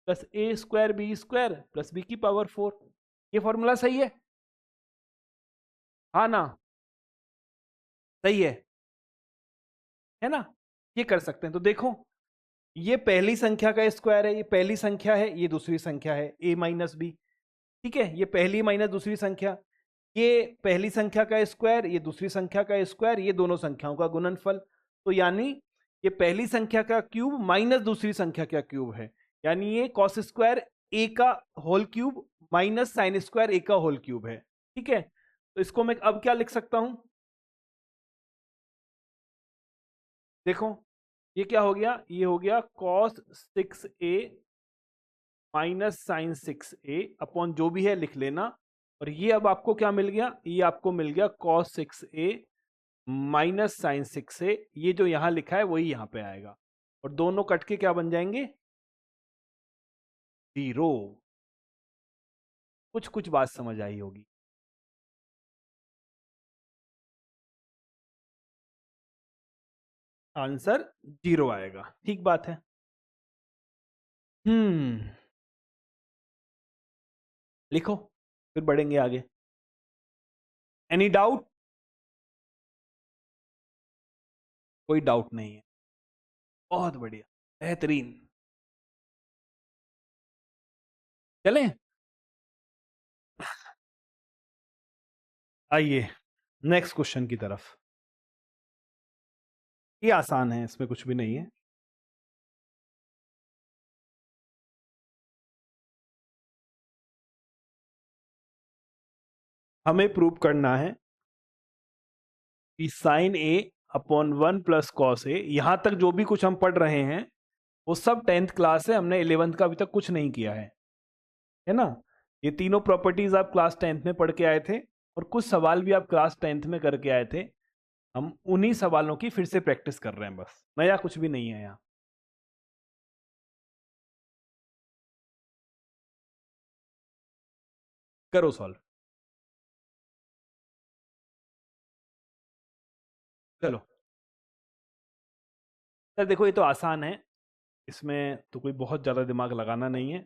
plus A square B square plus B की पावर 4। ये फॉर्मूला सही है? हाँ ना, सही है ना, ये कर सकते हैं। तो देखो, ये पहली संख्या का स्क्वायर है, ये पहली संख्या है, ये दूसरी संख्या है, ए माइनस बी। ठीक है, ये पहली माइनस दूसरी संख्या, ये पहली संख्या का स्क्वायर, ये दूसरी संख्या का स्क्वायर, ये दोनों संख्याओं का गुणनफल। तो यानी ये पहली संख्या का क्यूब माइनस दूसरी संख्या का क्यूब है, यानी ये कॉस स्क्वायर ए का whole cube minus sine square A का होल क्यूब है। ठीक है, तो इसको मैं अब क्या लिख सकता हूं, देखो, ये क्या हो गया, ये हो गया cos 6a minus sine 6a upon जो भी है लिख लेना। और ये अब आपको क्या मिल गया, ये आपको मिल गया cos 6a minus sine 6a, ये जो यहां लिखा है वही यहां पे आएगा, और दोनों कट के क्या बन जाएंगे, 0। कुछ कुछ बात समझ आई होगी। आंसर 0 आएगा, ठीक बात है। हम्म, लिखो, फिर बढ़ेंगे आगे। Any doubt? कोई डाउट नहीं है, बहुत बढ़िया, बेहतरीन। चलें, आइए नेक्स्ट क्वेश्चन की तरफ। ये आसान है, इसमें कुछ भी नहीं है। हमें प्रूव करना है कि sign A upon 1 plus cos A, यहां तक जो भी कुछ हम पढ़ रहे हैं वो सब 10th क्लास है, हमने 11th का अभी तक कुछ नहीं किया है ना। ये तीनों प्रॉपर्टीज आप क्लास 10th में पढ़ के आए थे, और कुछ सवाल भी आप क्लास 10th में करके आए थे, हम उन्हीं सवालों की फिर से प्रैक्टिस कर रहे हैं, बस नया कुछ भी नहीं है यहाँ। करो सॉल्व। चलो सर देखो, ये तो आसान है, इसमें तो कोई बहुत ज़्यादा दिमाग लगाना नहीं है।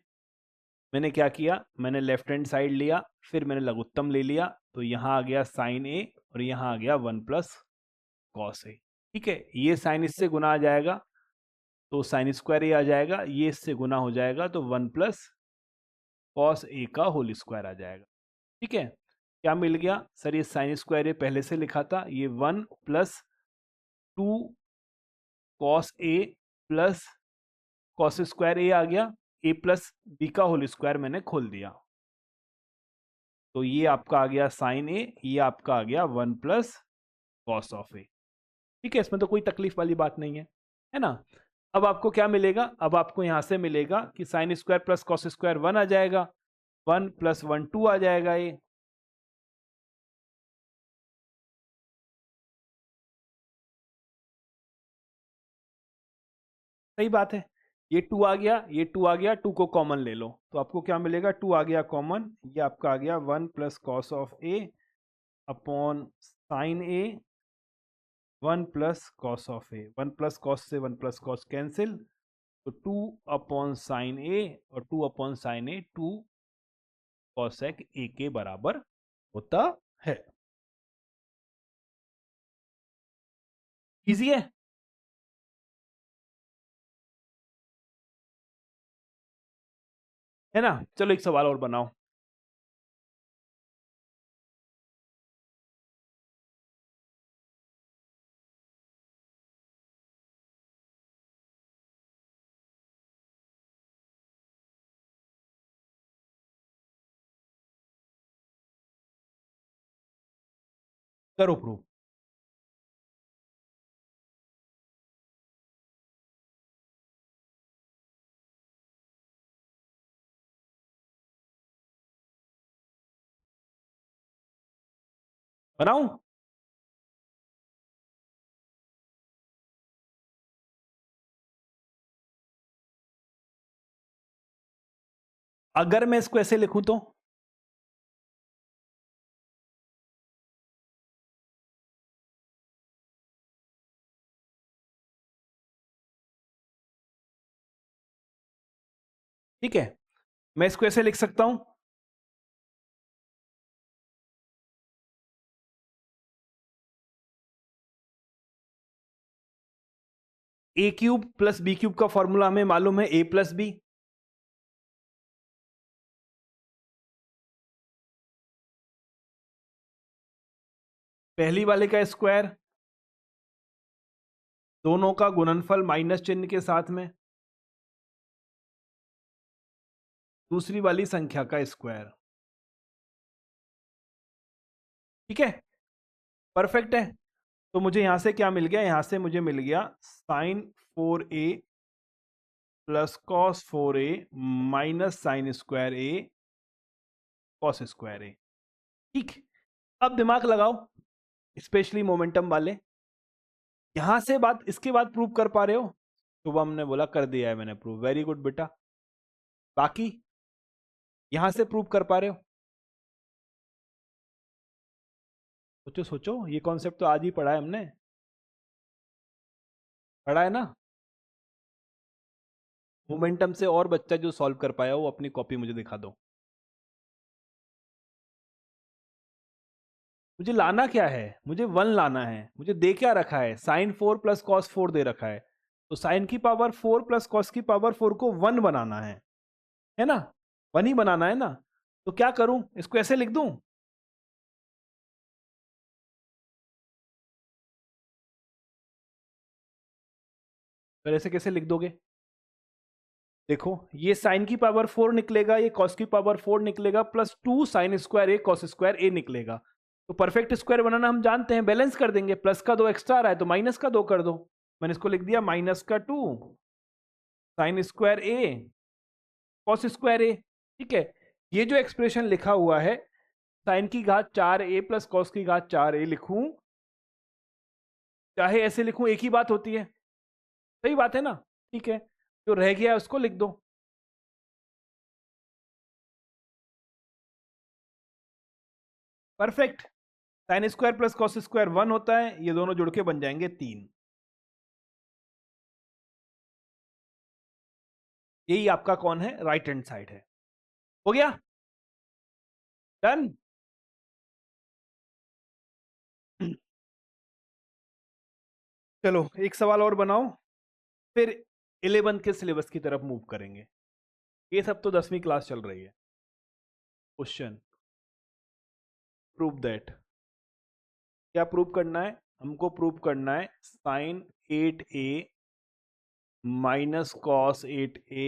मैंने क्या किया, मैंने लेफ्ट हैंड साइड लिया, फिर मैंने लघुत्तम ले लिया, तो यहाँ आ गया साइन ए और यहाँ आ गया 1 प्लस कॉस ए। ठीक है, ये साइन इससे गुना आ जाएगा तो साइन स्क्वायर ए आ जाएगा, ये इससे गुना हो जाएगा तो 1 प्लस कॉस ए का होल स्क्वायर आ जाएगा। ठीक है, क्या मिल गया सर, ये साइन स्क्वायर ए पहले से लिखा था, ये 1 plus 2 cos A plus cos square ए आ गया, ए प्लस बी का होल स्क्वायर मैंने खोल दिया, तो ये आपका आ गया साइन ए, ये आपका आ गया 1 प्लस कॉस ऑफ ए। ठीक है, इसमें तो कोई तकलीफ वाली बात नहीं है ना। अब आपको क्या मिलेगा, अब आपको यहां से मिलेगा कि sine square plus cos square 1 आ जाएगा, 1 प्लस 1 2 आ जाएगा ये। सही बात है, ये 2 आ गया, ये 2 आ गया, 2 को कॉमन ले लो तो आपको क्या मिलेगा, 2 आ गया कॉमन, ये आपका आ गया 1 plus cos of A upon sine A 1 plus cos of A. 1 plus cos से 1 प्लस कॉस कैंसिल, तो 2 अपॉन साइन ए और 2 अपॉन साइन ए 2 कॉसेक ए के बराबर होता है। इजी है ना। चलो एक सवाल और बनाओ। करो प्रूव। बनाऊं? अगर मैं इसको ऐसे लिखूं तो ठीक है, मैं इसको ऐसे लिख सकता हूं, ए क्यूब प्लस बी क्यूब का फॉर्मूला हमें मालूम है, ए प्लस बी। पहली वाले का स्क्वायर, दोनों का गुणनफल माइनस चिन्ह के साथ में, दूसरी वाली संख्या का स्क्वायर। ठीक है, परफेक्ट है। तो मुझे यहां से क्या मिल गया, यहां से मुझे मिल गया sine 4a plus cos 4a minus sine square A cos square A. ठीक, अब दिमाग लगाओ, स्पेशली मोमेंटम वाले। यहां से बात, इसके बाद प्रूव कर पा रहे हो? शुभम ने बोला कर दिया है मैंने प्रूव, वेरी गुड बेटा। बाकी यहां से प्रूव कर पा रहे हो? सोचो सोचो, ये कॉन्सेप्ट तो आज ही पढ़ा है हमने, पढ़ा है ना। मोमेंटम से और बच्चा जो सॉल्व कर पाया वो अपनी कॉपी मुझे दिखा दो। मुझे लाना क्या है, मुझे 1 लाना है। मुझे दे क्या रखा है, साइन 4 प्लस कॉस 4 दे रखा है, तो साइन की पावर 4 प्लस कॉस की पावर 4 को 1 बनाना है ना। 1 ही बनाना है ना। तो क्या करूं, इसको ऐसे लिख दूं? फिर ऐसे कैसे लिख दोगे? देखो, ये साइन की पावर 4 निकलेगा, ये कॉस की पावर 4 निकलेगा, plus 2 sign square A cos square ए निकलेगा। तो परफेक्ट स्क्वायर बनाना हम जानते हैं, बैलेंस कर देंगे। प्लस का 2 एक्स्ट्रा आ रहा है तो माइनस का 2 कर दो। मैंने इसको लिख दिया माइनस का 2 sign square A cos square A. ठीक है, ये जो एक्सप्रेशन लिखा हुआ है, साइन की घात 4a प्लस कॉस की घात 4a लिखूं, चाहे ऐसे लिखूं, एक ही बात होती है। सही बात है ना? ठीक है, जो रह गया है उसको लिख दो। Perfect. Sine square plus cos square 1 होता है, ये दोनों जुड़ के बन जाएंगे 3। यही आपका कौन है? राइट हैंड साइड है। हो गया? डन। चलो एक सवाल और बनाओ, फिर 11 के सिलेबस की तरफ मूव करेंगे। ये सब तो 10वीं क्लास चल रही है। Question, prove that. क्या प्रूव करना है हमको? प्रूव करना है sign 8a minus cos 8a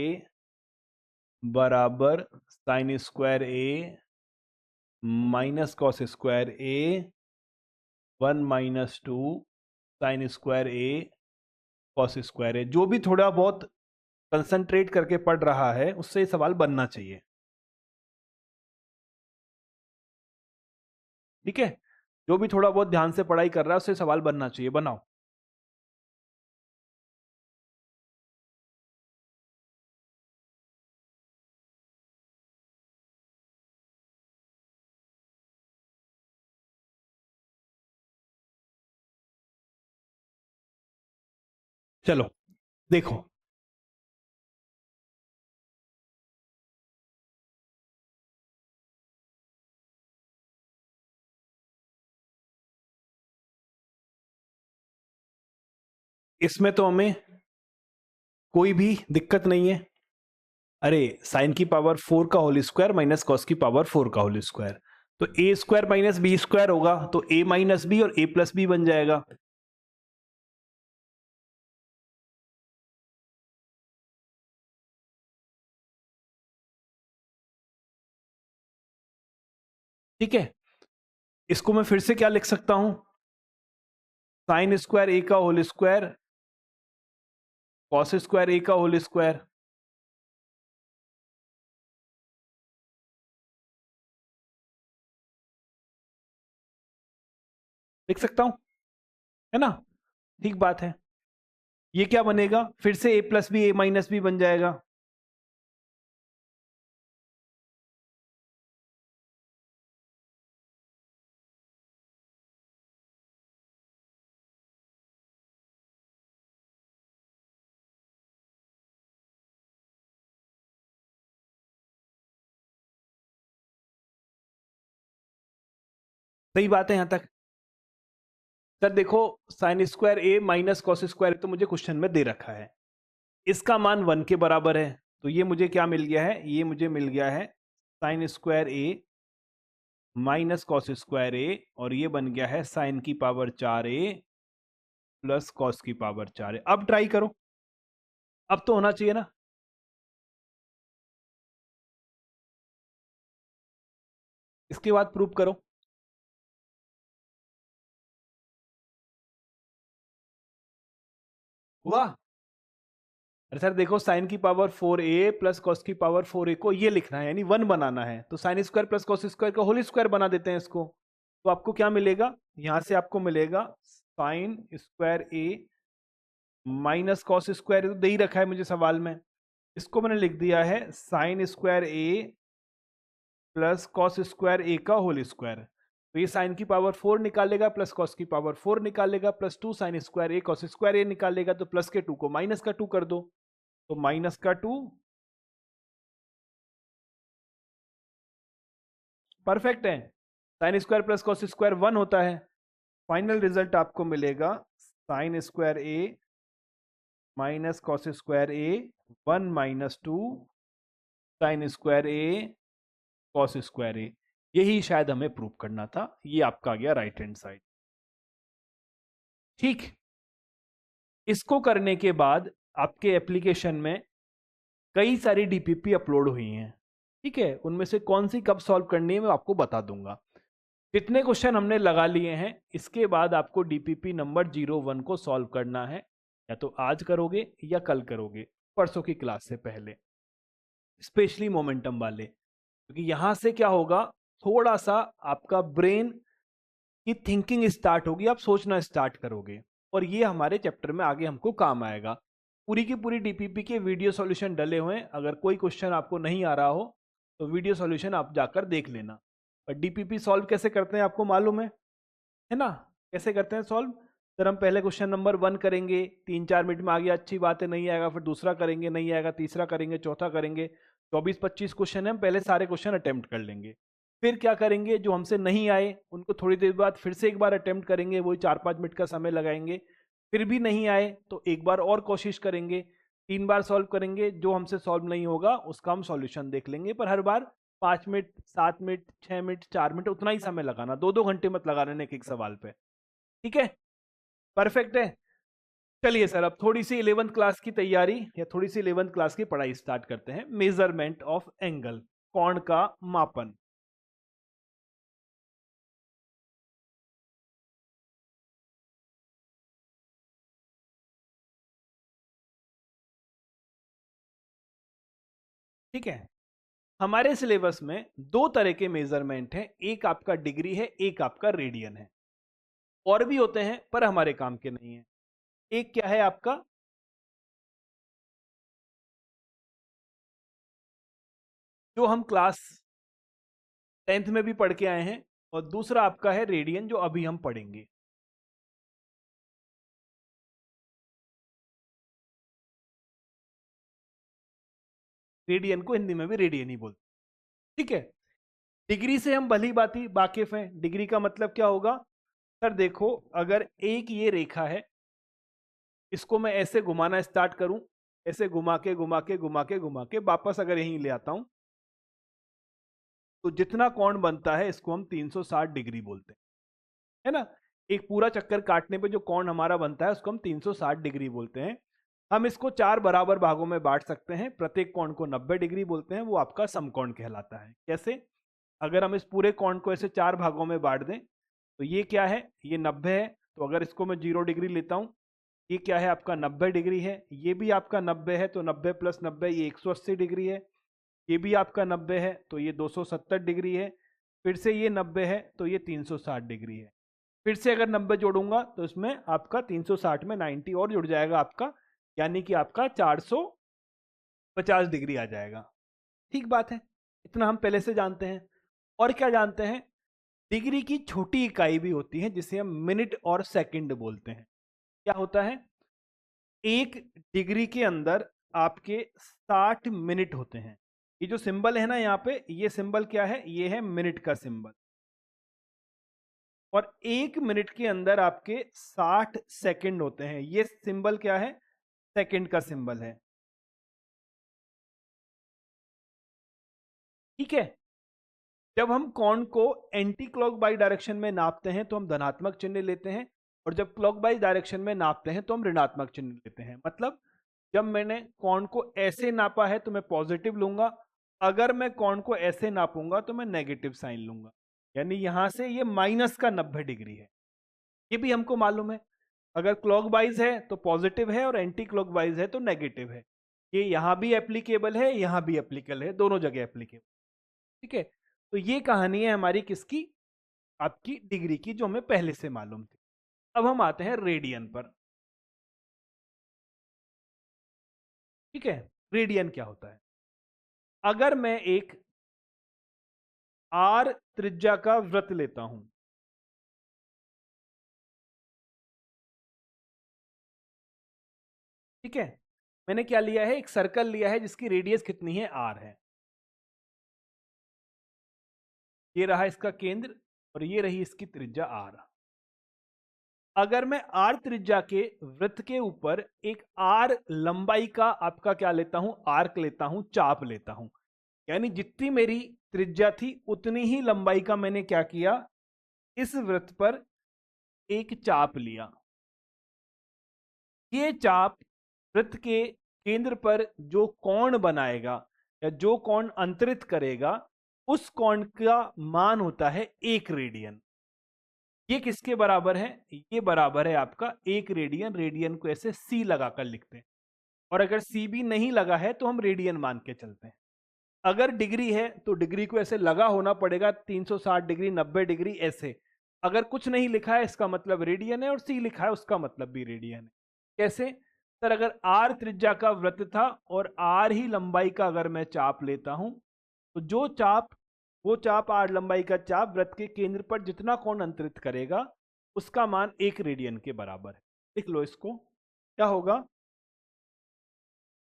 बराबर sine square a minus cos square a 1 minus 2 sine square a cos square a। जो भी थोड़ा बहुत कंसंट्रेट करके पढ़ रहा है उससे ये सवाल बनना चाहिए। ठीक है, जो भी थोड़ा बहुत ध्यान से पढ़ाई कर रहा है उससे सवाल बनना चाहिए। बनाओ। चलो देखो, इसमें तो हमें कोई भी दिक्कत नहीं है। अरे साइन की पावर 4 का होल स्क्वायर माइनस कॉस की पावर 4 का होल स्क्वायर, तो ए स्क्वायर माइनस बी स्क्वायर होगा, तो ए माइनस बी और ए प्लस बी बन जाएगा। ठीक है, इसको मैं फिर से क्या लिख सकता हूं? साइन स्क्वायर ए का whole square cos square A का होल स्क्वायर। लिख सकता हूं, है ना? ठीक बात है। ये क्या बनेगा? फिर से ए plus B A minus B बन जाएगा। सही बात है यहां तक। सर देखो, साइन स्क्वायर ए माइनस कॉस स्क्वायर तो मुझे क्वेश्चन में दे रखा है, इसका मान 1 के बराबर है, तो ये मुझे क्या मिल गया है? ये मुझे मिल गया है साइन स्क्वायर ए माइनस कॉस स्क्वायर ए, और ये बन गया है साइन की पावर 4a प्लस कॉस की पावर 4a। अब ट्राई करो, अब तो होना चाहिए ना? इसके बाद प्रूव करो। हुआ? अरे सर देखो, साइन की पावर 4a प्लस कॉस की पावर 4a को ये लिखना है, यानी 1 बनाना है, तो sine square plus cos square का होल स्क्वायर बना देते हैं इसको। तो आपको क्या मिलेगा? यहां से आपको मिलेगा साइन स्क्वायर ए माइनस कॉस स्क्वायर, तो दे ही रखा है मुझे सवाल में। इसको मैंने लिख दिया है sign square A plus cos square A का होल स्क्वायर। तो ये साइन की पावर 4 निकालेगा प्लस कॉस की पावर 4 निकालेगा plus 2 sign square A cos square ए निकालेगा, तो प्लस के 2 को माइनस का 2 कर दो, तो माइनस का 2। परफेक्ट है। Sine square plus cos square 1 होता है। फाइनल रिजल्ट आपको मिलेगा sine square A minus cos square A 1 minus 2 sign square A cos square ए। यही शायद हमें प्रूव करना था। ये आपका आ गया राइट हैंड साइड। ठीक, इसको करने के बाद आपके एप्लीकेशन में कई सारी डीपीपी अपलोड हुई हैं। ठीक है, उनमें से कौन सी कब सॉल्व करनी है मैं आपको बता दूंगा। जितने क्वेश्चन हमने लगा लिए हैं, इसके बाद आपको डीपीपी नंबर 01 को सॉल्व करना है, या तो आज करोगे या कल करोगे, परसों की क्लास से पहले, स्पेशली मोमेंटम वाले, क्योंकि यहां से क्या होगा, थोड़ा सा आपका ब्रेन की थिंकिंग स्टार्ट होगी, आप सोचना स्टार्ट करोगे, और ये हमारे चैप्टर में आगे हमको काम आएगा। पूरी की पूरी डीपीपी के वीडियो सॉल्यूशन डले हुए हैं, अगर कोई क्वेश्चन आपको नहीं आ रहा हो तो वीडियो सॉल्यूशन आप जाकर देख लेना। और डीपीपी सॉल्व कैसे करते हैं आपको मालूम है ना? कैसे करते हैं सॉल्व? सर हम पहले क्वेश्चन नंबर 1 करेंगे, 3-4 मिनट में आ गया, अच्छी बात है, नहीं आएगा फिर दूसरा करेंगे, नहीं आएगा तीसरा करेंगे, चौथा करेंगे। 24-25 क्वेश्चन है, हम पहले सारे क्वेश्चन अटेम्प्ट कर लेंगे। फिर क्या करेंगे, जो हमसे नहीं आए उनको थोड़ी देर बाद फिर से एक बार अटेम्प्ट करेंगे, वही 4-5 मिनट का समय लगाएंगे। फिर भी नहीं आए तो एक बार और कोशिश करेंगे, 3 बार सॉल्व करेंगे, जो हमसे सॉल्व नहीं होगा उसका हम सॉल्यूशन देख लेंगे। पर हर बार 5 मिनट, 7 मिनट, 6 मिनट, 4 मिनट उतना ही समय लगाना, 2-2 घंटे मत लगा लेना एक एक सवाल पे। ठीक है, परफेक्ट है। चलिए सर, अब थोड़ी सी 11th क्लास की तैयारी या थोड़ी सी 11th क्लास की पढ़ाई स्टार्ट करते हैं। मेजरमेंट ऑफ एंगल, कोण का मापन। ठीक है, हमारे सिलेबस में 2 तरह के मेजरमेंट हैं, एक आपका डिग्री है, एक आपका रेडियन है। और भी होते हैं पर हमारे काम के नहीं है। एक क्या है आपका, जो हम क्लास 10th में भी पढ़ के आए हैं, और दूसरा आपका है रेडियन, जो अभी हम पढ़ेंगे। रेडियन को हिंदी में भी रेडियन ही बोलते हैं। ठीक है, डिग्री से हम भली भांति वाकिफ हैं। डिग्री का मतलब क्या होगा? सर देखो, अगर एक ये रेखा है, इसको मैं ऐसे घुमाना स्टार्ट करूं, ऐसे घुमा के घुमा के घुमा के घुमा के वापस अगर यहीं ले आता हूं, तो जितना कोण बनता है इसको हम 360 डिग्री बोलते हैं, है ना? एक पूरा चक्कर काटने पे जो कोण हमारा बनता है उसको हम 360 डिग्री बोलते हैं। हम इसको 4 बराबर भागों में बांट सकते हैं, प्रत्येक कोण को 90 डिग्री बोलते हैं, वो आपका समकोण कहलाता है। कैसे? अगर हम इस पूरे कोण को ऐसे 4 भागों में बांट दें, तो ये क्या है, ये 90 है, तो अगर इसको मैं 0 डिग्री लेता हूं, ये क्या है आपका 90 डिग्री है, ये भी आपका 90 है, तो 90 प्लस 90 ये 180 डिग्री है, ये भी आपका 90 है तो ये 270 डिग्री है, फिर से ये 90 है तो ये 360 डिग्री है। फिर से अगर 90 जोड़ूंगा तो इसमें आपका 360 में 90 और जुड़ जाएगा आपका, यानी कि आपका 450 डिग्री आ जाएगा। ठीक बात है, इतना हम पहले से जानते हैं। और क्या जानते हैं? डिग्री की छोटी इकाई भी होती है जिसे हम मिनट और सेकंड बोलते हैं। क्या होता है? एक डिग्री के अंदर आपके 60 मिनट होते हैं। ये जो सिंबल है ना यहाँ पे, ये सिंबल क्या है? ये है मिनट का सिंबल। और 1 मिनट के अंदर आपके 60 सेकंड होते हैं। ये सिंबल क्या है? सेकंड का सिंबल है। ठीक है, जब हम कोण को एंटी क्लॉक बाई डायरेक्शन में नापते हैं तो हम धनात्मक चिन्ह लेते हैं, और जब क्लॉक बाई डायरेक्शन में नापते हैं तो हम ऋणात्मक चिन्ह लेते हैं। मतलब जब मैंने कोण को ऐसे नापा है तो मैं पॉजिटिव लूंगा, अगर मैं कोण को ऐसे नापूंगा तो मैं नेगेटिव साइन लूंगा, यानी यहां से ये माइनस का 90 डिग्री है। ये भी हमको मालूम है, अगर क्लॉकवाइज है तो पॉजिटिव है और एंटी क्लॉकवाइज है तो नेगेटिव है। ये यहां भी एप्लीकेबल है, यहां भी एप्लीकेबल है, दोनों जगह एप्लीकेबल। ठीक है, तो ये कहानी है हमारी किसकी? आपकी डिग्री की, जो हमें पहले से मालूम थी। अब हम आते हैं रेडियन पर। ठीक है, रेडियन क्या होता है? अगर मैं एक आर त्रिज्या का वृत्त लेता हूं, ठीक है, मैंने क्या लिया है? एक सर्कल लिया है जिसकी रेडियस कितनी है? आर है। ये रहा इसका केंद्र और ये रही इसकी त्रिज्या आर। अगर मैं आर त्रिज्या के वृत्त के ऊपर एक आर लंबाई का आपका क्या लेता हूं? आर्क लेता हूं, चाप लेता हूं, यानी जितनी मेरी त्रिज्या थी उतनी ही लंबाई का मैंने क्या किया? इस वृत्त पर एक चाप लिया। ये चाप वृत्त के केंद्र पर जो कोण बनाएगा या जो कोण अंतरित करेगा, उस कोण का मान होता है 1 रेडियन। ये किसके बराबर है? ये बराबर है आपका 1 रेडियन। रेडियन को ऐसे सी लगाकर लिखते हैं, और अगर सी भी नहीं लगा है तो हम रेडियन मान के चलते हैं। अगर डिग्री है तो डिग्री को ऐसे लगा होना पड़ेगा, 360 डिग्री, 90 डिग्री ऐसे। अगर कुछ नहीं लिखा है इसका मतलब रेडियन है, और सी लिखा है उसका मतलब भी रेडियन है। कैसे सर? अगर आर त्रिज्या का वृत्त था और आर ही लंबाई का अगर मैं चाप लेता हूं, तो जो चाप, वो चाप आर लंबाई का चाप वृत्त के केंद्र पर जितना कोण अंतरित करेगा उसका मान 1 रेडियन के बराबर है। लिख लो इसको, क्या होगा?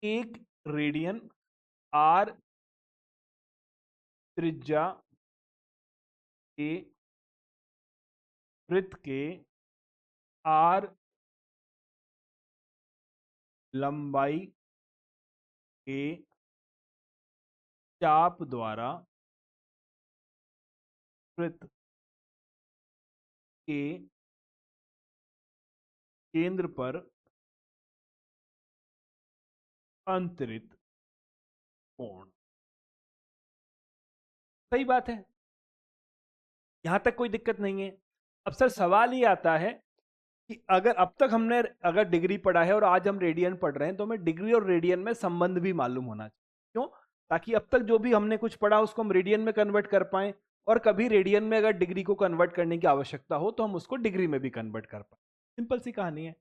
1 रेडियन आर त्रिज्या के वृत्त के आर लंबाई के चाप द्वारा वृत्त के केंद्र पर अंतरित कोण। सही बात है, यहां तक कोई दिक्कत नहीं है। अब सर सवाल ये आता है कि अगर अब तक हमने अगर डिग्री पढ़ा है और आज हम रेडियन पढ़ रहे हैं, तो हमें डिग्री और रेडियन में संबंध भी मालूम होना चाहिए। क्यों? ताकि अब तक जो भी हमने कुछ पढ़ा उसको हम रेडियन में कन्वर्ट कर पाए, और कभी रेडियन में अगर डिग्री को कन्वर्ट करने की आवश्यकता हो तो हम उसको डिग्री में भी कन्वर्ट कर पाए। सिंपल सी कहानी है।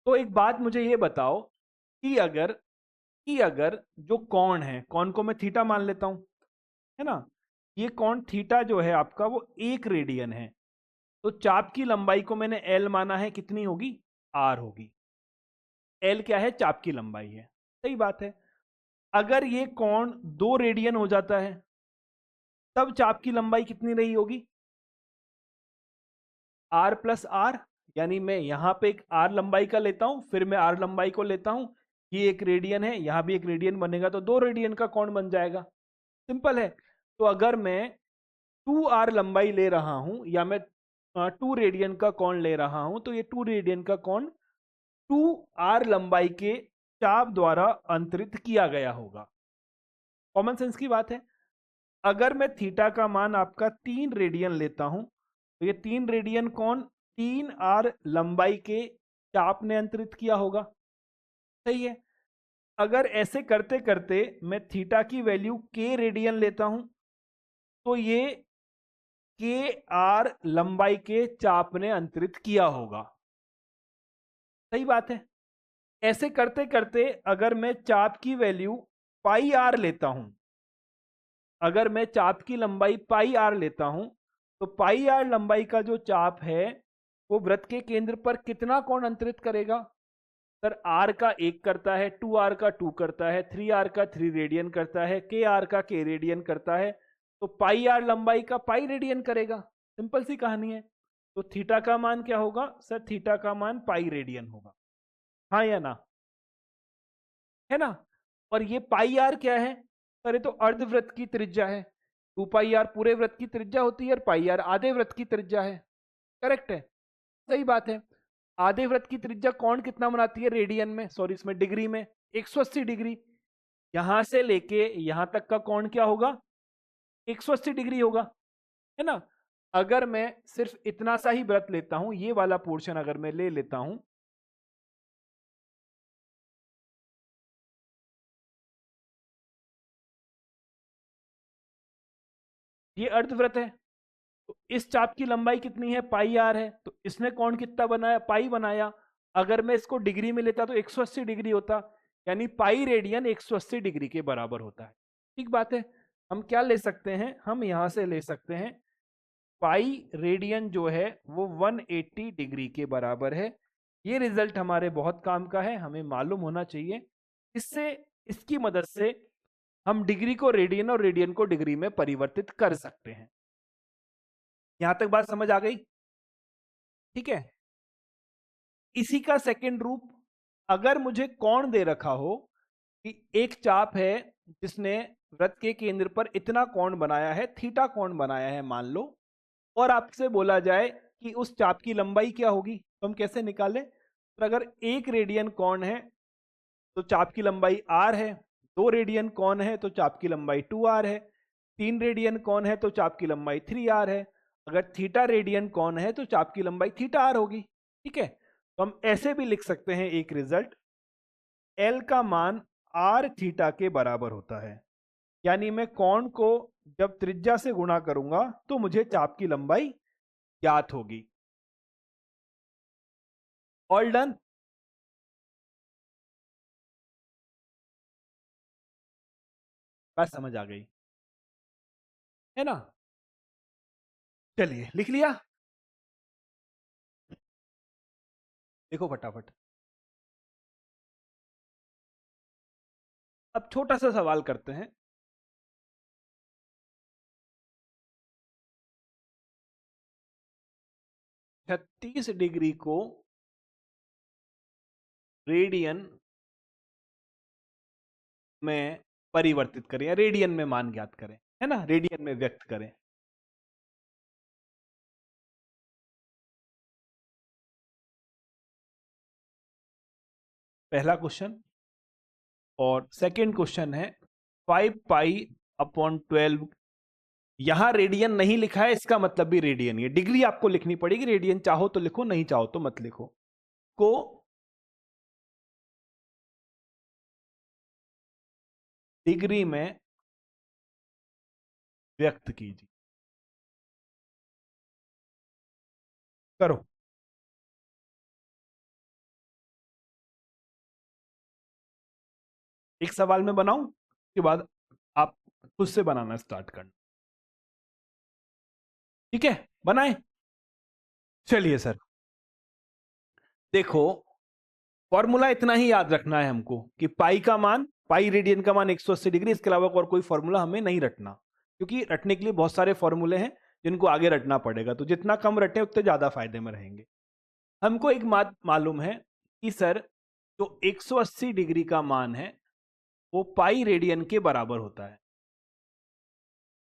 तो एक बात मुझे ये बताओ कि अगर जो कोण है, कोण को मैं थीटा मान लेता हूं, है ना, ये कोण थीटा जो है आपका वो 1 रेडियन है, तो चाप की लंबाई को मैंने एल माना है, कितनी होगी? आर होगी। एल क्या है? चाप की लंबाई है। सही बात है। अगर ये कोण 2 रेडियन हो जाता है तब चाप की लंबाई कितनी रही होगी? आर प्लस आर, यानी मैं यहां पे एक आर लंबाई का लेता हूं, फिर मैं आर लंबाई को लेता हूं, ये 1 रेडियन है, यहां भी 1 रेडियन बनेगा, तो 2 रेडियन का कोण बन जाएगा। सिंपल है। तो अगर मैं 2 आर लंबाई ले रहा हूं या मैं 2 रेडियन का कोण ले रहा हूं, तो ये 2 रेडियन का कोण 2 आर लंबाई के चाप द्वारा अंतरित किया गया होगा। कॉमन सेंस की बात है। अगर मैं थीटा का मान आपका 3 रेडियन लेता हूं, तो ये 3 रेडियन कोण 3 आर लंबाई के चाप ने अंतरित किया होगा। सही है। अगर ऐसे करते करते मैं थीटा की वैल्यू के रेडियन लेता हूं, तो ये के आर लंबाई के चाप ने अंतरित किया होगा। सही बात है। ऐसे करते करते अगर मैं चाप की वैल्यू पाई आर लेता हूं, अगर मैं चाप की लंबाई पाई आर लेता हूं, तो पाई आर लंबाई का जो चाप है वो वृत्त के केंद्र पर कितना कोण अंतरित करेगा? सर आर का 1 करता है, 2 आर का 2 करता है, 3 आर का 3 रेडियन करता है, के आर का के रेडियन करता है, तो पाई आर लंबाई का पाई रेडियन करेगा। सिंपल सी कहानी है। तो थीटा का मान क्या होगा? सर थीटा का मान पाई रेडियन होगा। हाँ या ना? है ना? और ये पाई आर क्या है? सर ये तो अर्धवृत्त की त्रिज्या है। 2 पाई आर पूरे वृत्त की त्रिज्या होती है और पाई आर आधे वृत्त की त्रिज्या है। करेक्ट है, सही बात है। आधे वृत्त की त्रिज्या कौन कितना बनाती है रेडियन में, सॉरी इसमें डिग्री में? 180 डिग्री। यहां से लेके यहां तक का कोण क्या होगा? 180 डिग्री होगा, है ना? अगर मैं सिर्फ इतना सा ही वृत्त लेता हूं, ये वाला पोर्शन अगर मैं ले लेता हूं, ये अर्धवृत्त है, तो इस चाप की लंबाई कितनी है? पाई आर है, तो इसने कोण कितना बनाया? पाई बनाया। अगर मैं इसको डिग्री में लेता तो 180 डिग्री होता, यानी पाई रेडियन 180 डिग्री के बराबर होता है। ठीक बात है। हम क्या ले सकते हैं? हम यहां से ले सकते हैं पाई रेडियन जो है वो 180 डिग्री के बराबर है। ये रिजल्ट हमारे बहुत काम का है, हमें मालूम होना चाहिए। इससे, इसकी मदद से हम डिग्री को रेडियन और रेडियन को डिग्री में परिवर्तित कर सकते हैं। यहां तक बात समझ आ गई? ठीक है। इसी का सेकंड रूप, अगर मुझे कोण दे रखा हो कि एक चाप है जिसने वृत्त के केंद्र पर इतना कोण बनाया है, थीटा कोण बनाया है मान लो, और आपसे बोला जाए कि उस चाप की लंबाई क्या होगी, तो हम कैसे निकालें? तो अगर 1 रेडियन कोण है तो चाप की लंबाई आर है, 2 रेडियन कोण है तो चाप की लंबाई 2r है, 3 रेडियन कोण है तो चाप की लंबाई 3r है, अगर थीटा रेडियन कोण है तो चाप की लंबाई थीटा आर होगी। ठीक है। तो हम ऐसे भी लिख सकते हैं एक रिजल्ट, एल का मान आर थीटा के बराबर होता है। यानी मैं कोण को जब त्रिज्या से गुणा करूंगा तो मुझे चाप की लंबाई ज्ञात होगी। All done. बात समझ आ गई है ना? चलिए लिख लिया, देखो फटाफट। अब छोटा सा सवाल करते हैं। 36 डिग्री को रेडियन में परिवर्तित करें या रेडियन में मान ज्ञात करें, है ना, रेडियन में व्यक्त करें। पहला क्वेश्चन। और सेकंड क्वेश्चन है 5 पाई/12। यहां रेडियन नहीं लिखा है, इसका मतलब भी रेडियन ही है। डिग्री आपको लिखनी पड़ेगी, रेडियन चाहो तो लिखो, नहीं चाहो तो मत लिखो। को डिग्री में व्यक्त कीजिए। करो। एक सवाल में बनाऊं, उसके बाद आप खुद से बनाना स्टार्ट करना। ठीक है, बनाए। चलिए सर, देखो फॉर्मूला इतना ही याद रखना है हमको कि पाई का मान, पाई रेडियन का मान 180 डिग्री। इसके अलावा और कोई फॉर्मूला हमें नहीं रटना, क्योंकि रटने के लिए बहुत सारे फॉर्मूले हैं जिनको आगे रटना पड़ेगा। तो जितना कम रटे उतने ज्यादा फायदे में रहेंगे। हमको एक बात मालूम है कि सर जो 180 डिग्री का मान है वो पाई रेडियन के बराबर होता है।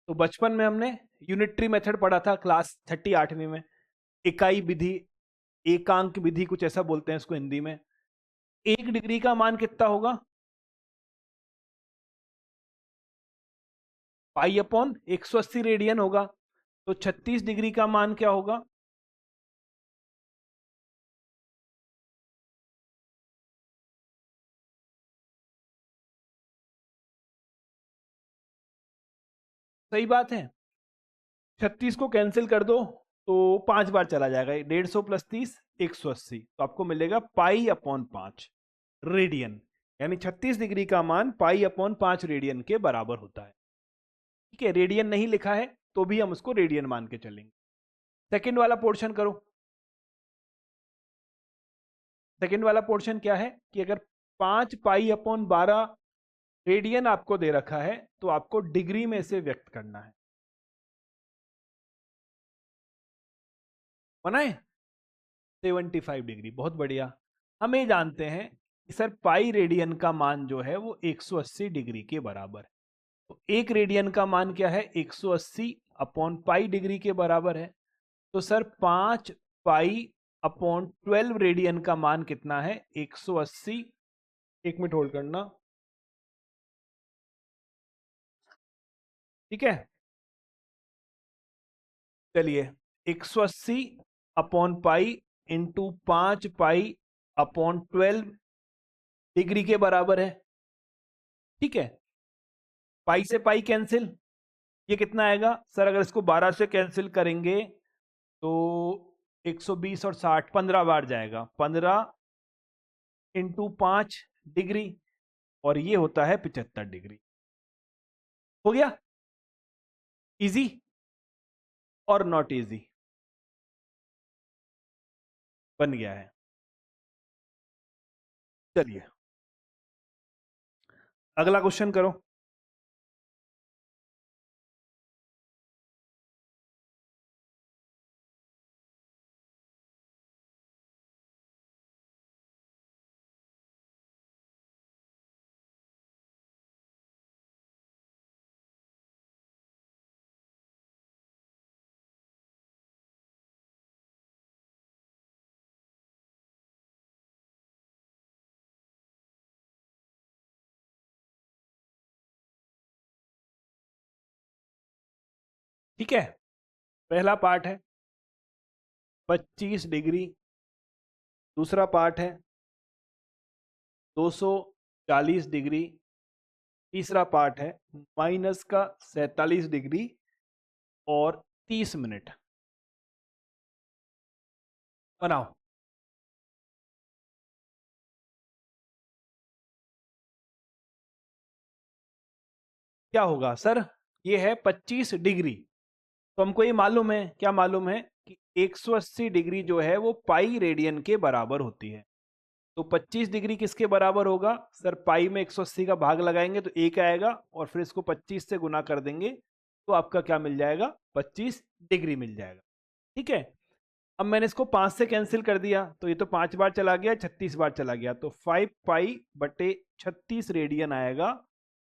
तो बचपन में हमने यूनिटरी मेथड पढ़ा था, क्लास 38वीं में। इकाई विधि, एकांक विधि, कुछ ऐसा बोलते हैं इसको हिंदी में। 1 डिग्री का मान कितना होगा? पाई/180 रेडियन होगा। तो 36 डिग्री का मान क्या होगा? सही बात है। 36 को कैंसिल कर दो तो 5 बार चला जाएगा। 150 + 30 180, तो आपको मिलेगा पाई/5 रेडियन। यानी 36 डिग्री का मान पाई/5 रेडियन के बराबर होता है। ठीक है, रेडियन नहीं लिखा है तो भी हम उसको रेडियन मान के चलेंगे। सेकंड वाला पोर्शन करो। सेकंड वाला पोर्शन क्या है कि अगर 5 पाई/12 रेडियन आपको दे रखा है तो आपको डिग्री में इसे व्यक्त करना है। बनाए 75 डिग्री, बहुत बढ़िया। हम ये जानते हैं कि सर पाई रेडियन का मान जो है वो 180 डिग्री के बराबर है। तो एक रेडियन का मान क्या है? 180/पाई डिग्री के बराबर है। तो सर 5 पाई/12 रेडियन का मान कितना है? 180। 1 मिनट होल्ड करना। ठीक है, चलिए 180/पाई इंटू 5 पाई/12 डिग्री के बराबर है। ठीक है, पाई से पाई कैंसिल, ये कितना आएगा सर? अगर इसको 12 से कैंसिल करेंगे तो 120 और 60 15 बार जाएगा। 15 इंटू 5 डिग्री, और ये होता है 75 डिग्री। हो गया? इजी और नॉट इजी? बन गया है। चलिए अगला क्वेश्चन करो। ठीक है, पहला पार्ट है 25 डिग्री, दूसरा पार्ट है 240 डिग्री, तीसरा पार्ट है माइनस का 47 डिग्री और 30 मिनट। बनाओ। क्या होगा सर? ये है 25 डिग्री। तो हमको ये मालूम है, क्या मालूम है कि 180 डिग्री जो है वो पाई रेडियन के बराबर होती है। तो 25 डिग्री किसके बराबर होगा सर? पाई में 180 का भाग लगाएंगे तो एक आएगा और फिर इसको 25 से गुना कर देंगे तो आपका क्या मिल जाएगा? 25 डिग्री मिल जाएगा। ठीक है। अब मैंने इसको 5 से कैंसिल कर दिया तो ये तो 5 बार चला गया, 36 बार चला गया, तो 5 पाई बटे 36 रेडियन आएगा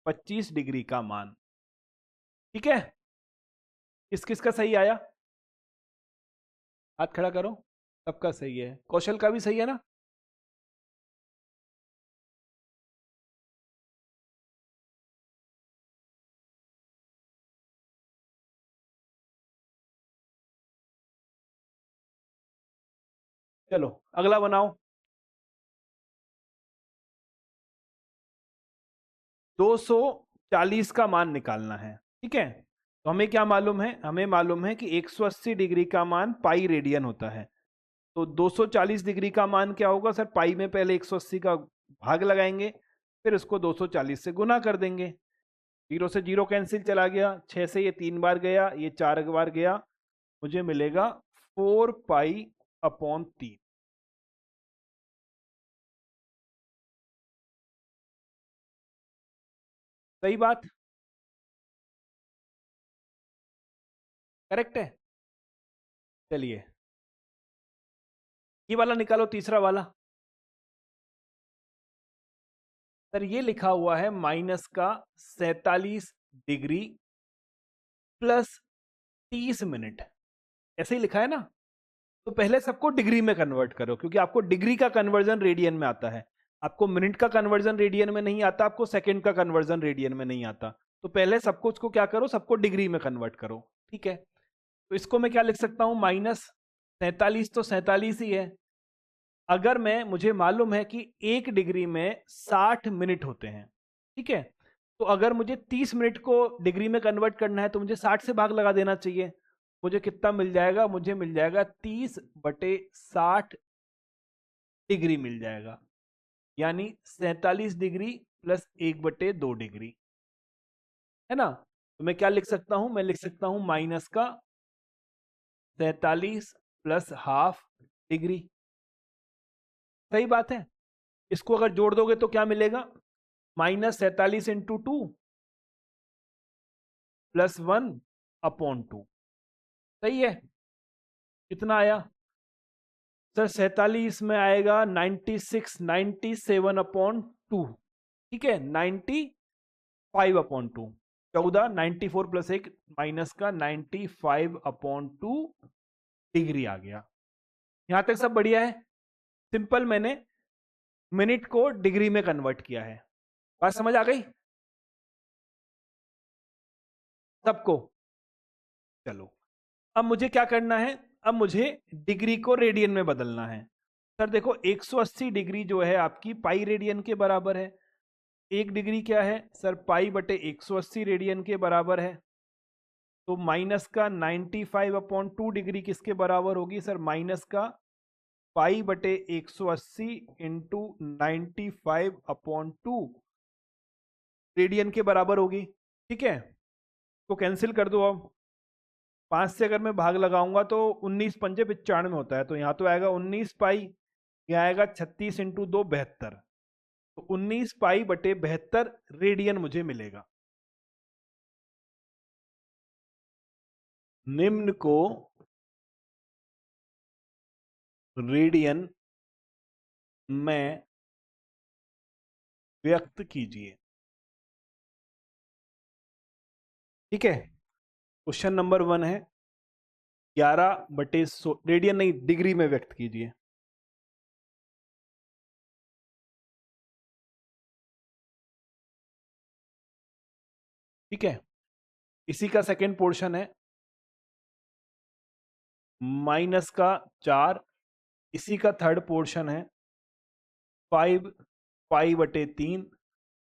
25 डिग्री का मान। ठीक है। किस किस का सही आया? हाथ खड़ा करो। सबका सही है, कौशल का भी सही है ना? चलो अगला बनाओ। 240 का मान निकालना है। ठीक है। तो हमें क्या मालूम है? हमें मालूम है कि 180 डिग्री का मान पाई रेडियन होता है। तो 240 डिग्री का मान क्या होगा सर? पाई में पहले 180 का भाग लगाएंगे, फिर उसको 240 से गुना कर देंगे। जीरो से जीरो कैंसिल चला गया, 6 से ये 3 बार गया, ये 4 बार गया, मुझे मिलेगा 4 पाई अपॉन 3। सही बात? करेक्ट है। चलिए ये वाला निकालो, तीसरा वाला। सर ये लिखा हुआ है माइनस का 47 डिग्री प्लस 30 मिनट, ऐसे ही लिखा है ना? तो पहले सबको डिग्री में कन्वर्ट करो, क्योंकि आपको डिग्री का कन्वर्जन रेडियन में आता है। आपको मिनट का कन्वर्जन रेडियन में नहीं आता, आपको सेकंड का कन्वर्जन रेडियन में नहीं आता। तो पहले सबको उसको क्या करो, सबको डिग्री में कन्वर्ट करो। ठीक है। तो इसको मैं क्या लिख सकता हूं? माइनस 47 तो 47 ही है। अगर मैं, मुझे मालूम है कि 1 डिग्री में 60 मिनट होते हैं। ठीक है। तो अगर मुझे 30 मिनट को डिग्री में कन्वर्ट करना है तो मुझे 60 से भाग लगा देना चाहिए। मुझे कितना मिल जाएगा? मुझे मिल जाएगा 30/60 डिग्री मिल जाएगा, यानी 47 डिग्री प्लस 1/2 डिग्री, है ना? तो मैं क्या लिख सकता हूं? मैं लिख सकता हूं माइनस का 47 प्लस हाफ डिग्री। सही बात है। इसको अगर जोड़ दोगे तो क्या मिलेगा? -47 × 2 +1/2। सही है। कितना आया सर? 47 में आएगा 96, 97/2। ठीक है। 95/2, 14, 94 प्लस 1 माइनस का 95/2 डिग्री आ गया। यहां तक सब बढ़िया है। सिंपल, मैंने मिनट को डिग्री में कन्वर्ट किया है। बात समझ आ गई सबको? चलो अब मुझे क्या करना है? अब मुझे डिग्री को रेडियन में बदलना है। सर देखो 180 डिग्री जो है आपकी पाई रेडियन के बराबर है। 1 डिग्री क्या है सर? पाई बटे 180 रेडियन के बराबर है। तो माइनस का 95/2 डिग्री किसके बराबर होगी सर? माइनस का पाई बटे 180 इंटू 95/2 रेडियन के बराबर होगी। ठीक है। तो कैंसिल कर दो। अब 5 से अगर मैं भाग लगाऊंगा तो 19 पंजे 95 होता है, तो यहाँ तो आएगा 19 पाई, यहाँ आएगा 36 इंटू 2 72। तो 19 पाई बटे 72 रेडियन मुझे मिलेगा। निम्न को रेडियन में व्यक्त कीजिए। ठीक है। क्वेश्चन नंबर 1 है 11/100, रेडियन नहीं, डिग्री में व्यक्त कीजिए। ठीक है। इसी का सेकेंड पोर्शन है माइनस का 4। इसी का थर्ड पोर्शन है 5 पाई बटे 3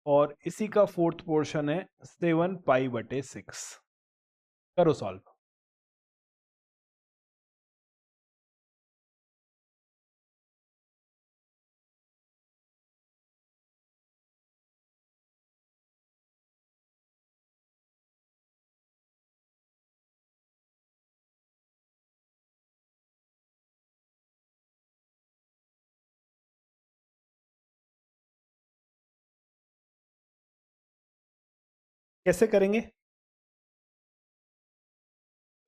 और इसी का फोर्थ पोर्शन है 7 पाई/6। करो सॉल्व। कैसे करेंगे?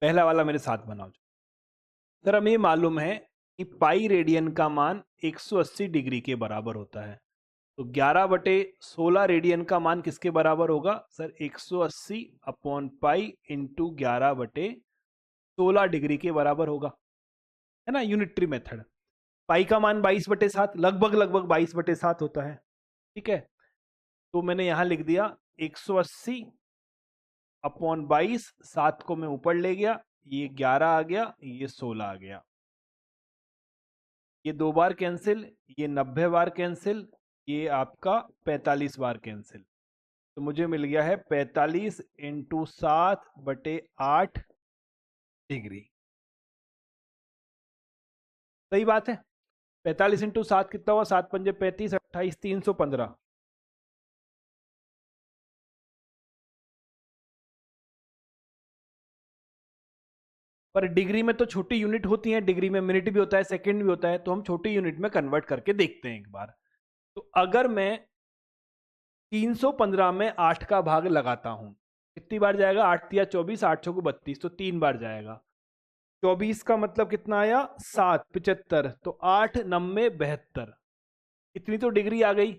पहला वाला मेरे साथ बनाओ। सर हमें मालूम है कि पाई रेडियन का मान 180 डिग्री के बराबर होता है, तो 11/16 रेडियन का मान किसके बराबर होगा sir? 180 upon pi into 11/16 degree के बराबर होगा, है ना, यूनिटरी मेथड। पाई का मान 22/7, लगभग लगभग 22/7 होता है, ठीक है। तो मैंने यहां लिख दिया 180 अपॉन 22, 7 को मैं ऊपर ले गया, ये 11 आ गया, ये 16 आ गया, ये 2 बार कैंसिल, ये 90 बार कैंसिल, ये आपका 45 बार कैंसिल, तो मुझे मिल गया है 45 इंटू 7/8 डिग्री। सही बात है। 45 इंटू 7 कितना हुआ? 7 पंजे 35, 28, 315। पर डिग्री में तो छोटी यूनिट होती है, डिग्री में मिनट भी होता है, सेकंड भी होता है, तो हम छोटी यूनिट में कन्वर्ट करके देखते हैं एक बार। तो अगर मैं 315 में 8 का भाग लगाता हूं, कितनी बार जाएगा? 8 या 24, 8 को 32, तो 3 बार जाएगा। 24 का मतलब कितना आया? 7, 75, तो 8 90 72, इतनी तो डिग्री आ गई।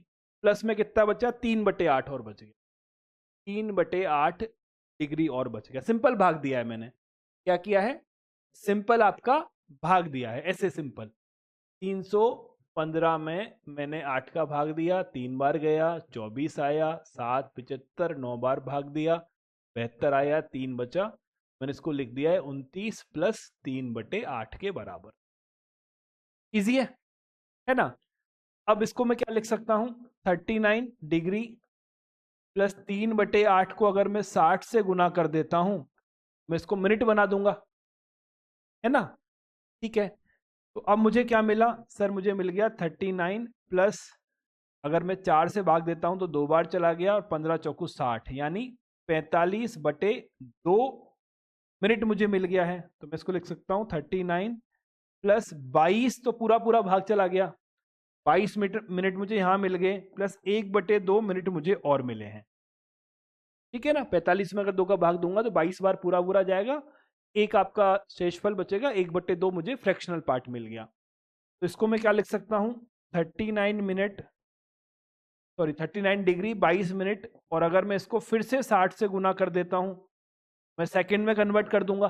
प्लस में कितना बचा? 3/8 और बच गया, 3/8 डिग्री और बच गया। सिंपल भाग दिया है मैंने। क्या किया है? सिंपल आपका भाग दिया है, ऐसे सिंपल। 315 में मैंने 8 का भाग दिया, 3 बार गया, 24 आया, 7 75, 9 बार भाग दिया, 72 आया, 3 बचा। मैंने इसको लिख दिया है 29 प्लस 3/8 के बराबर। इजी है ना? अब इसको मैं क्या लिख सकता हूं? 39 डिग्री प्लस 3/8 को अगर मैं 60 से गुना कर देता हूं, मैं इसको मिनट बना दूंगा, है ना? ठीक है। तो अब मुझे क्या मिला सर? मुझे मिल गया 39 प्लस, अगर मैं 4 से भाग देता हूं तो 2 बार चला गया, और 15 चौकू 60, यानी 45/2 मिनट मुझे मिल गया है। तो मैं इसको लिख सकता हूं 39 प्लस 22, तो पूरा पूरा भाग चला गया, 22 मिनट मुझे यहां मिल गए, प्लस 1/2 मिनट मुझे और मिले हैं। ठीक है ना? 45 में अगर 2 का भाग दूंगा तो 22 बार पूरा पूरा जाएगा, एक आपका शेषफल बचेगा, 1/2 मुझे फ्रैक्शनल पार्ट मिल गया। तो इसको मैं क्या लिख सकता हूं? 39 मिनट, सॉरी 39 डिग्री 22 मिनट, और अगर मैं इसको फिर से 60 से गुना कर देता हूं, मैं सेकंड में कन्वर्ट कर दूंगा,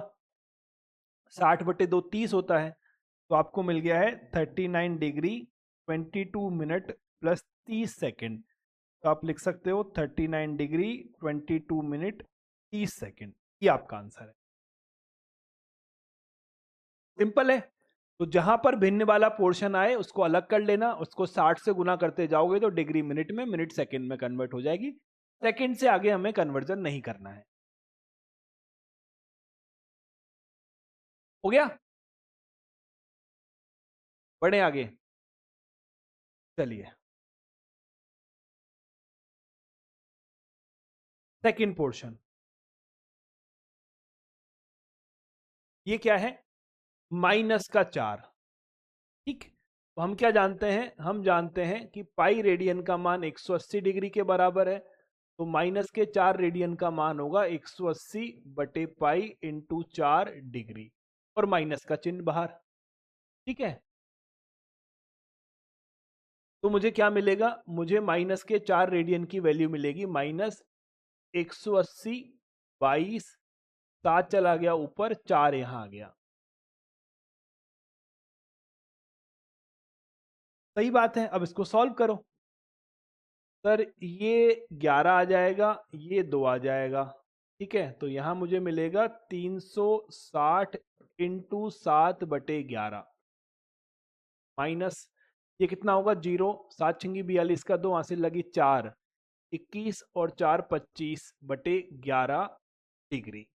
60/2 30 होता है, तो आपको मिल गया है 39 डिग्री 22 मिनट प्लस 30 सेकेंड। तो आप लिख सकते हो 39 डिग्री 22 मिनट 30 सेकेंड, ये आपका आंसर है। सिंपल है। तो जहां पर भिन्न वाला पोर्शन आए उसको अलग कर लेना, उसको 60 से गुना करते जाओगे तो डिग्री मिनट में, मिनट सेकंड में कन्वर्ट हो जाएगी। सेकंड से आगे हमें कन्वर्जन नहीं करना है। हो गया? बढ़े आगे, चलिए सेकंड पोर्शन। ये क्या है? -4। ठीक। तो हम क्या जानते हैं? हम जानते हैं कि पाई रेडियन का मान 180 डिग्री के बराबर है, तो -4 रेडियन का मान होगा 180/पाई इंटू 4 डिग्री, और माइनस का चिन्ह बाहर। ठीक है। तो मुझे क्या मिलेगा? मुझे -4 रेडियन की वैल्यू मिलेगी, -180, 22, 7 चला गया ऊपर, 4 यहां आ गया। सही बात है। अब इसको सॉल्व करो। सर ये 11 आ जाएगा, ये 2 आ जाएगा, ठीक है। तो यहां मुझे मिलेगा 360 इंटू 7/11 माइनस, ये कितना होगा? 0, 7 छिंगी 42 का 2, हासिल लगी 4, 21 और 4 25/11 डिग्री,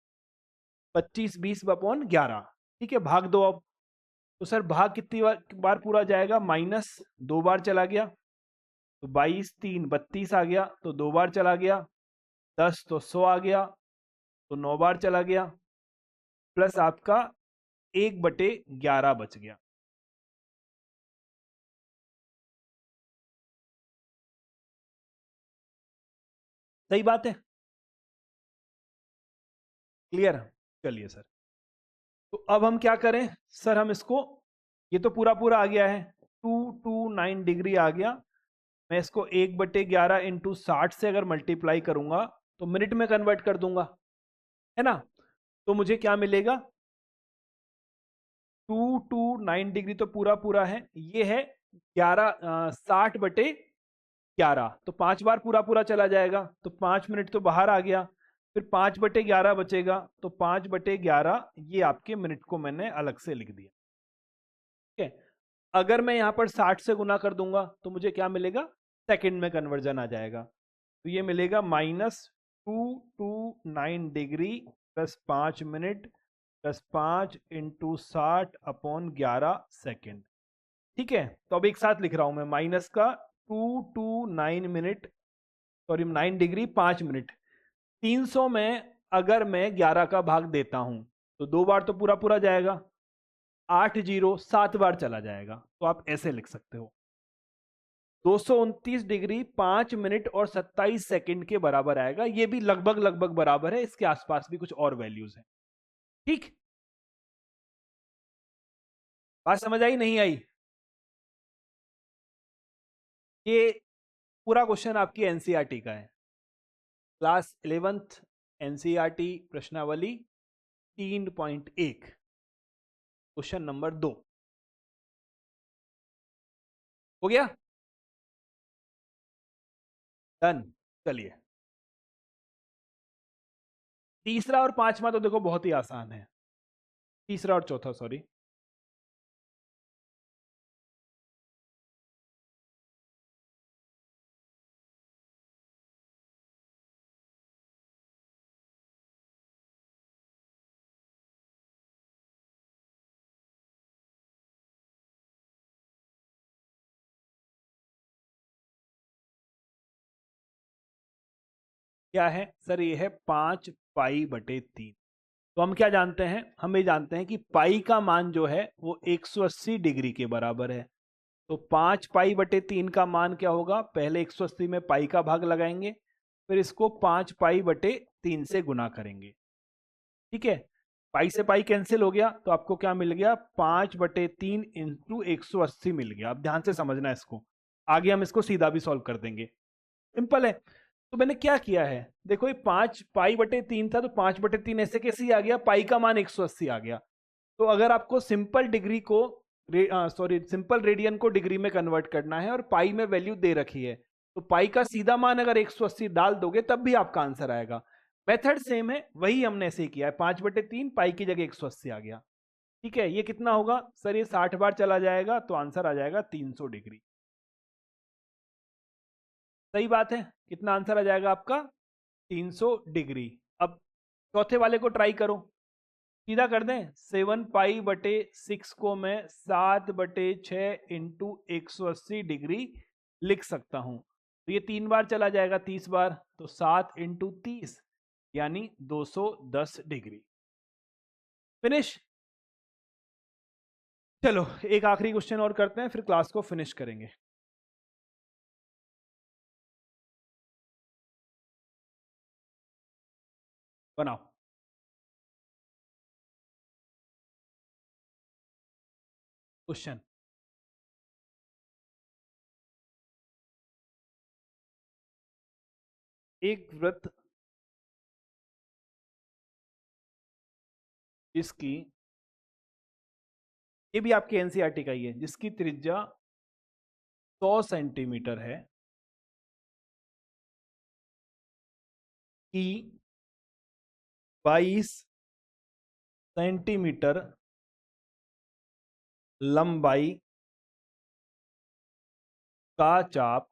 25 20/11। ठीक है, भाग दो अब। तो सर भाग कितनी बार पूरा जाएगा? माइनस 2 बार चला गया, तो 22 3 32 आ गया, तो 2 बार चला गया, 10 तो 100 आ गया, तो 9 बार चला गया, प्लस आपका 1/11 बच गया। सही बात है, क्लियर? चलिए सर, तो अब हम क्या करें सर? हम इसको, ये तो पूरा पूरा आ गया है, 229 डिग्री आ गया। मैं इसको 1/11 इंटू 60 से अगर मल्टीप्लाई करूंगा तो मिनट में कन्वर्ट कर दूंगा, है ना? तो मुझे क्या मिलेगा? 229 डिग्री तो पूरा पूरा है, ये है 60/11, तो 5 बार पूरा पूरा चला जाएगा, तो 5 मिनट तो बाहर आ गया, फिर 5/11 बचेगा, तो 5/11 ये आपके मिनट को मैंने अलग से लिख दिया। ठीक है, अगर मैं यहाँ पर 60 से गुना कर दूंगा तो मुझे क्या मिलेगा? सेकंड में कन्वर्जन आ जाएगा, तो ये मिलेगा -229 degree plus 5 minute plus 5 × 60/11 second. ठीक है, तो अब एक साथ लिख रहा हूं मैं, माइनस का 229 मिनट, सॉरी 9 डिग्री 5 मिनट, 300 में अगर मैं 11 का भाग देता हूं तो 2 बार तो पूरा पूरा जाएगा, 7 बार चला जाएगा, तो आप ऐसे लिख सकते हो 229 डिग्री 5 मिनट और 27 सेकंड के बराबर आएगा। ये भी लगभग लगभग बराबर है, इसके आसपास भी कुछ और वैल्यूज हैं। ठीक, बात समझ आई नहीं आई? ये पूरा क्वेश्चन आपकी एनसीईआरटी का है, क्लास 11th एनसीईआरटी प्रश्नावली 3.1 क्वेश्चन नंबर 2 हो गया, डन। चलिए, तीसरा और पांचवा तो देखो बहुत ही आसान है, तीसरा और चौथा, सॉरी। क्या है सर? ये है 5π/3। तो हम क्या जानते हैं? हम ये जानते हैं कि पाई का मान जो है वो 180 डिग्री के बराबर है। तो 5π/3 का मान क्या होगा? पहले 180 में पाई का भाग लगाएंगे, फिर इसको 5π/3 से गुना करेंगे। ठीक है, पाई से पाई कैंसिल हो गया, तो आपको क्या मिल गया? 5/3 इंटू 180 मिल गया। अब ध्यान से समझना इसको, आगे हम इसको सीधा भी सॉल्व कर देंगे, सिंपल है। तो मैंने क्या किया है, देखो ये 5π/3 था, तो 5/3 ऐसे कैसे ही आ गया? पाई का मान 180 आ गया। तो अगर आपको सिंपल डिग्री को, सॉरी सिंपल रेडियन को डिग्री में कन्वर्ट करना है और पाई में वैल्यू दे रखी है, तो पाई का सीधा मान अगर 180 डाल दोगे तब भी आपका आंसर आएगा। मेथड सेम है, वही हमने ऐसे ही किया है, 5/3 पाई की जगह 180 आ गया। ठीक है, ये कितना होगा सर? ये 60 बार चला जाएगा, तो आंसर आ जाएगा 300 डिग्री। सही बात है, कितना आंसर आ जाएगा आपका? 300 डिग्री। अब चौथे वाले को ट्राई करो, सीधा कर दें। 7π/6 को मैं 7/6 इंटू 180 डिग्री लिख सकता हूं, तो ये 3 बार चला जाएगा, 30 बार, तो 7 × 30 यानी 210 डिग्री। फिनिश। चलो एक आखिरी क्वेश्चन और करते हैं, फिर क्लास को फिनिश करेंगे। बनाओ। क्वेश्चन, एक वृत्त जिसकी, ये भी आपके एनसीईआरटी का ही है, जिसकी त्रिज्या 100 सेंटीमीटर है की 22 सेंटीमीटर लंबाई का चाप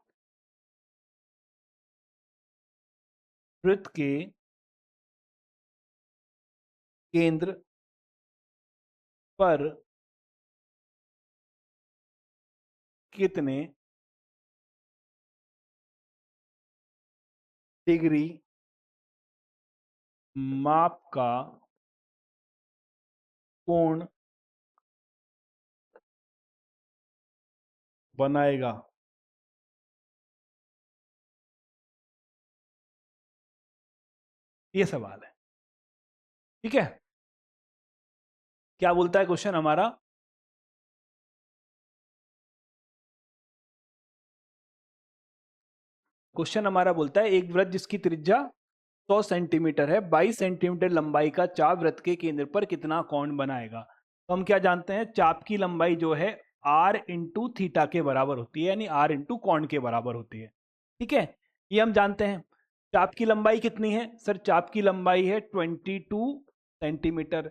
वृत्त के केंद्र पर कितने डिग्री माप का कोण बनाएगा? ये सवाल है। ठीक है, क्या बोलता है क्वेश्चन हमारा? क्वेश्चन हमारा बोलता है एक वृत्त जिसकी त्रिज्या 100 सेंटीमीटर है, 22 सेंटीमीटर लंबाई का चाप वृत्त के केंद्र पर कितना कोण बनाएगा? तो हम क्या जानते हैं, चाप की लंबाई जो है r इंटू थीटा के बराबर होती है, यानी r इंटू कोण के बराबर होती है। ठीक है, ये हम जानते हैं। चाप की लंबाई कितनी है सर? चाप की लंबाई है 22 सेंटीमीटर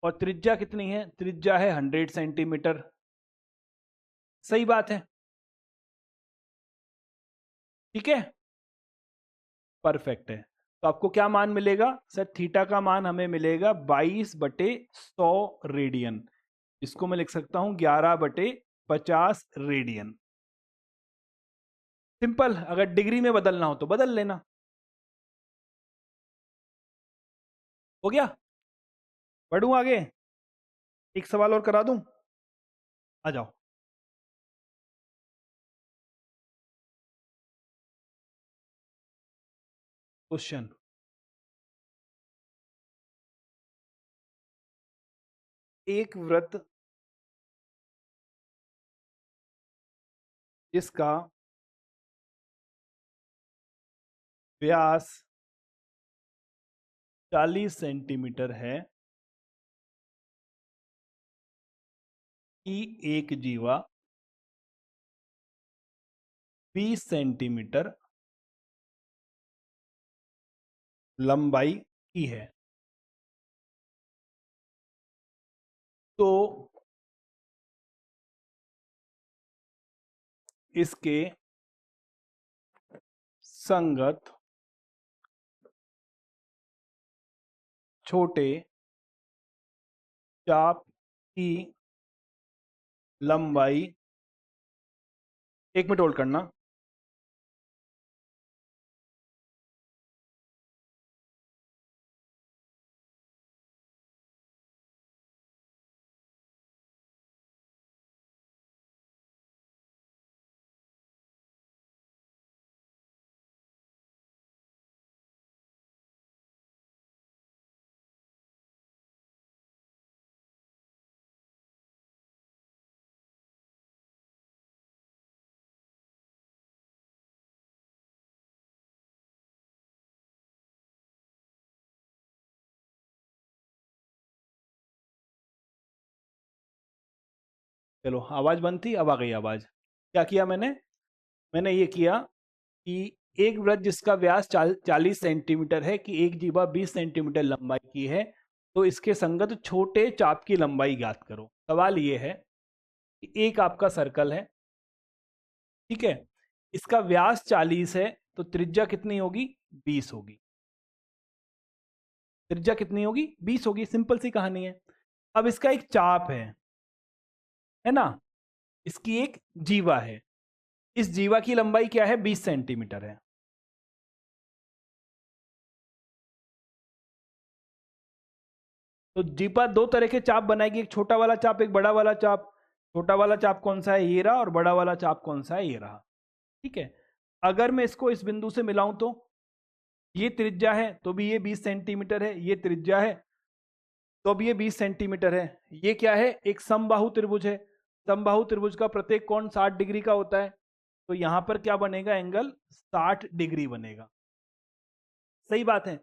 और त्रिज्या कितनी है? त्रिज्या है 100 सेंटीमीटर। सही बात है, ठीक है, परफेक्ट है। तो आपको क्या मान मिलेगा सर? थीटा का मान हमें मिलेगा 22/100 रेडियन, इसको मैं लिख सकता हूं 11/50 रेडियन। सिंपल, अगर डिग्री में बदलना हो तो बदल लेना। हो गया, बढ़ूं आगे? एक सवाल और करा दूं, आ जाओ। क्वेश्चन, एक वृत्त जिसका व्यास 40 सेंटीमीटर है की एक जीवा 20 सेंटीमीटर लंबाई की है, तो इसके संगत छोटे चाप की लंबाई, एक मिनट होल्ड करना। चलो, आवाज बंद थी, अब आ गई आवाज। क्या किया मैंने? मैंने ये किया कि एक वृत्त जिसका व्यास 40 सेंटीमीटर है कि एक जीवा 20 सेंटीमीटर लंबाई की है, तो इसके संगत छोटे चाप की लंबाई ज्ञात करो। सवाल ये है कि एक आपका सर्कल है, ठीक है, इसका व्यास 40 है, तो त्रिज्या कितनी होगी? 20 होगी। त्रिज्या कितनी होगी? 20 होगी, सिंपल सी कहानी है। अब इसका एक चाप है ना, इसकी एक जीवा है, इस जीवा की लंबाई क्या है? 20 सेंटीमीटर है। तो जीपा दो तरह के चाप बनाएगी, एक छोटा वाला चाप, एक बड़ा वाला चाप। छोटा वाला चाप कौन सा है? ये रहा। और बड़ा वाला चाप कौन सा है? ये रहा। ठीक है, अगर मैं इसको इस बिंदु से मिलाऊं तो ये त्रिज्या है, तो भी ये 20 सेंटीमीटर है, ये त्रिज्या है तो भी ये 20 सेंटीमीटर है। ये क्या है? एक समबाहु त्रिभुज है। समबाहु त्रिभुज का प्रत्येक कोण 60 डिग्री का होता है, तो यहां पर क्या बनेगा? एंगल 60 डिग्री बनेगा। सही बात है।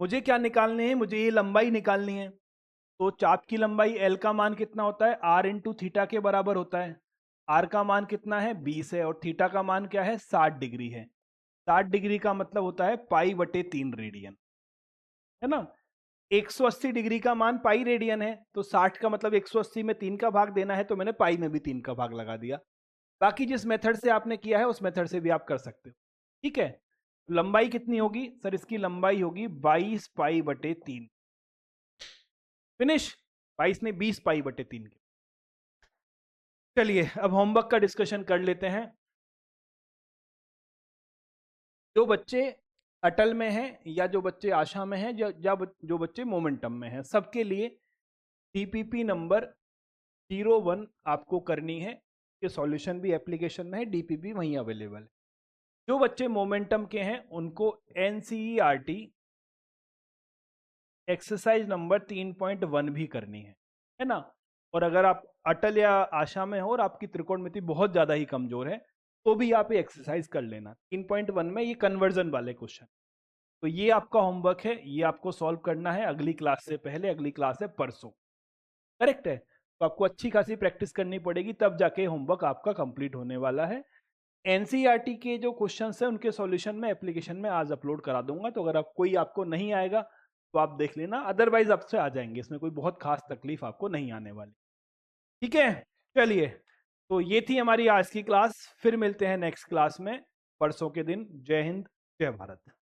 मुझे क्या निकालने हैं? मुझे ये लंबाई निकालनी है। तो चाप की लंबाई एल का मान कितना होता है? आर इंटू थीटा के बराबर होता है। आर का मान कितना है? 20 है, और थीटा का मान क्या है? 60 डिग्री है। 60 डिग्री का मतलब होता है पाई/3 रेडियन, है ना। 180 डिग्री का मान पाई रेडियन है, तो 60 का मतलब 180 में 3 का भाग देना है, तो मैंने पाई में भी 3 का भाग लगा दिया। बाकी जिस मेथड से आपने किया है उस मेथड से भी आप कर सकते हो। ठीक है, लंबाई कितनी होगी सर? इसकी लंबाई होगी 22π/3। फिनिश। 22 ने 20π/3 के। चलिए अब होमवर्क का डिस्कशन कर लेते हैं। जो बच्चे अटल में हैं या जो बच्चे आशा में हैं या जो बच्चे मोमेंटम में हैं, सबके लिए डीपीपी नंबर 01 आपको करनी है। ये सॉल्यूशन भी एप्लीकेशन में है, डीपीपी वहीं अवेलेबल है। जो बच्चे मोमेंटम के हैं उनको एनसीईआरटी एक्सरसाइज नंबर 3.1 भी करनी है ना। और अगर आप अटल या आशा में हो और आपकी त्रिकोणमिति बहुत ज्यादा ही कमजोर है तो भी आप ये एक्सरसाइज कर लेना। 3.1 में ये कन्वर्जन वाले क्वेश्चन। तो ये आपका होमवर्क है, ये आपको सॉल्व करना है अगली क्लास से पहले। अगली क्लास है परसों, करेक्ट है? तो आपको अच्छी खासी प्रैक्टिस करनी पड़ेगी, तब जाके होमवर्क आपका कंप्लीट होने वाला है। एनसीईआरटी के जो क्वेश्चंस हैं उनके सॉल्यूशन में एप्लीकेशन में आज अपलोड करा दूंगा, तो अगर कोई आपको नहीं आएगा तो आप देख लेना, अदरवाइज आपसे आ जाएंगे। इसमें कोई बहुत खास तकलीफ आपको नहीं आने वाली। ठीक है, चलिए तो ये थी हमारी आज की क्लास। फिर मिलते हैं नेक्स्ट क्लास में परसों के दिन। जय हिंद, जय भारत।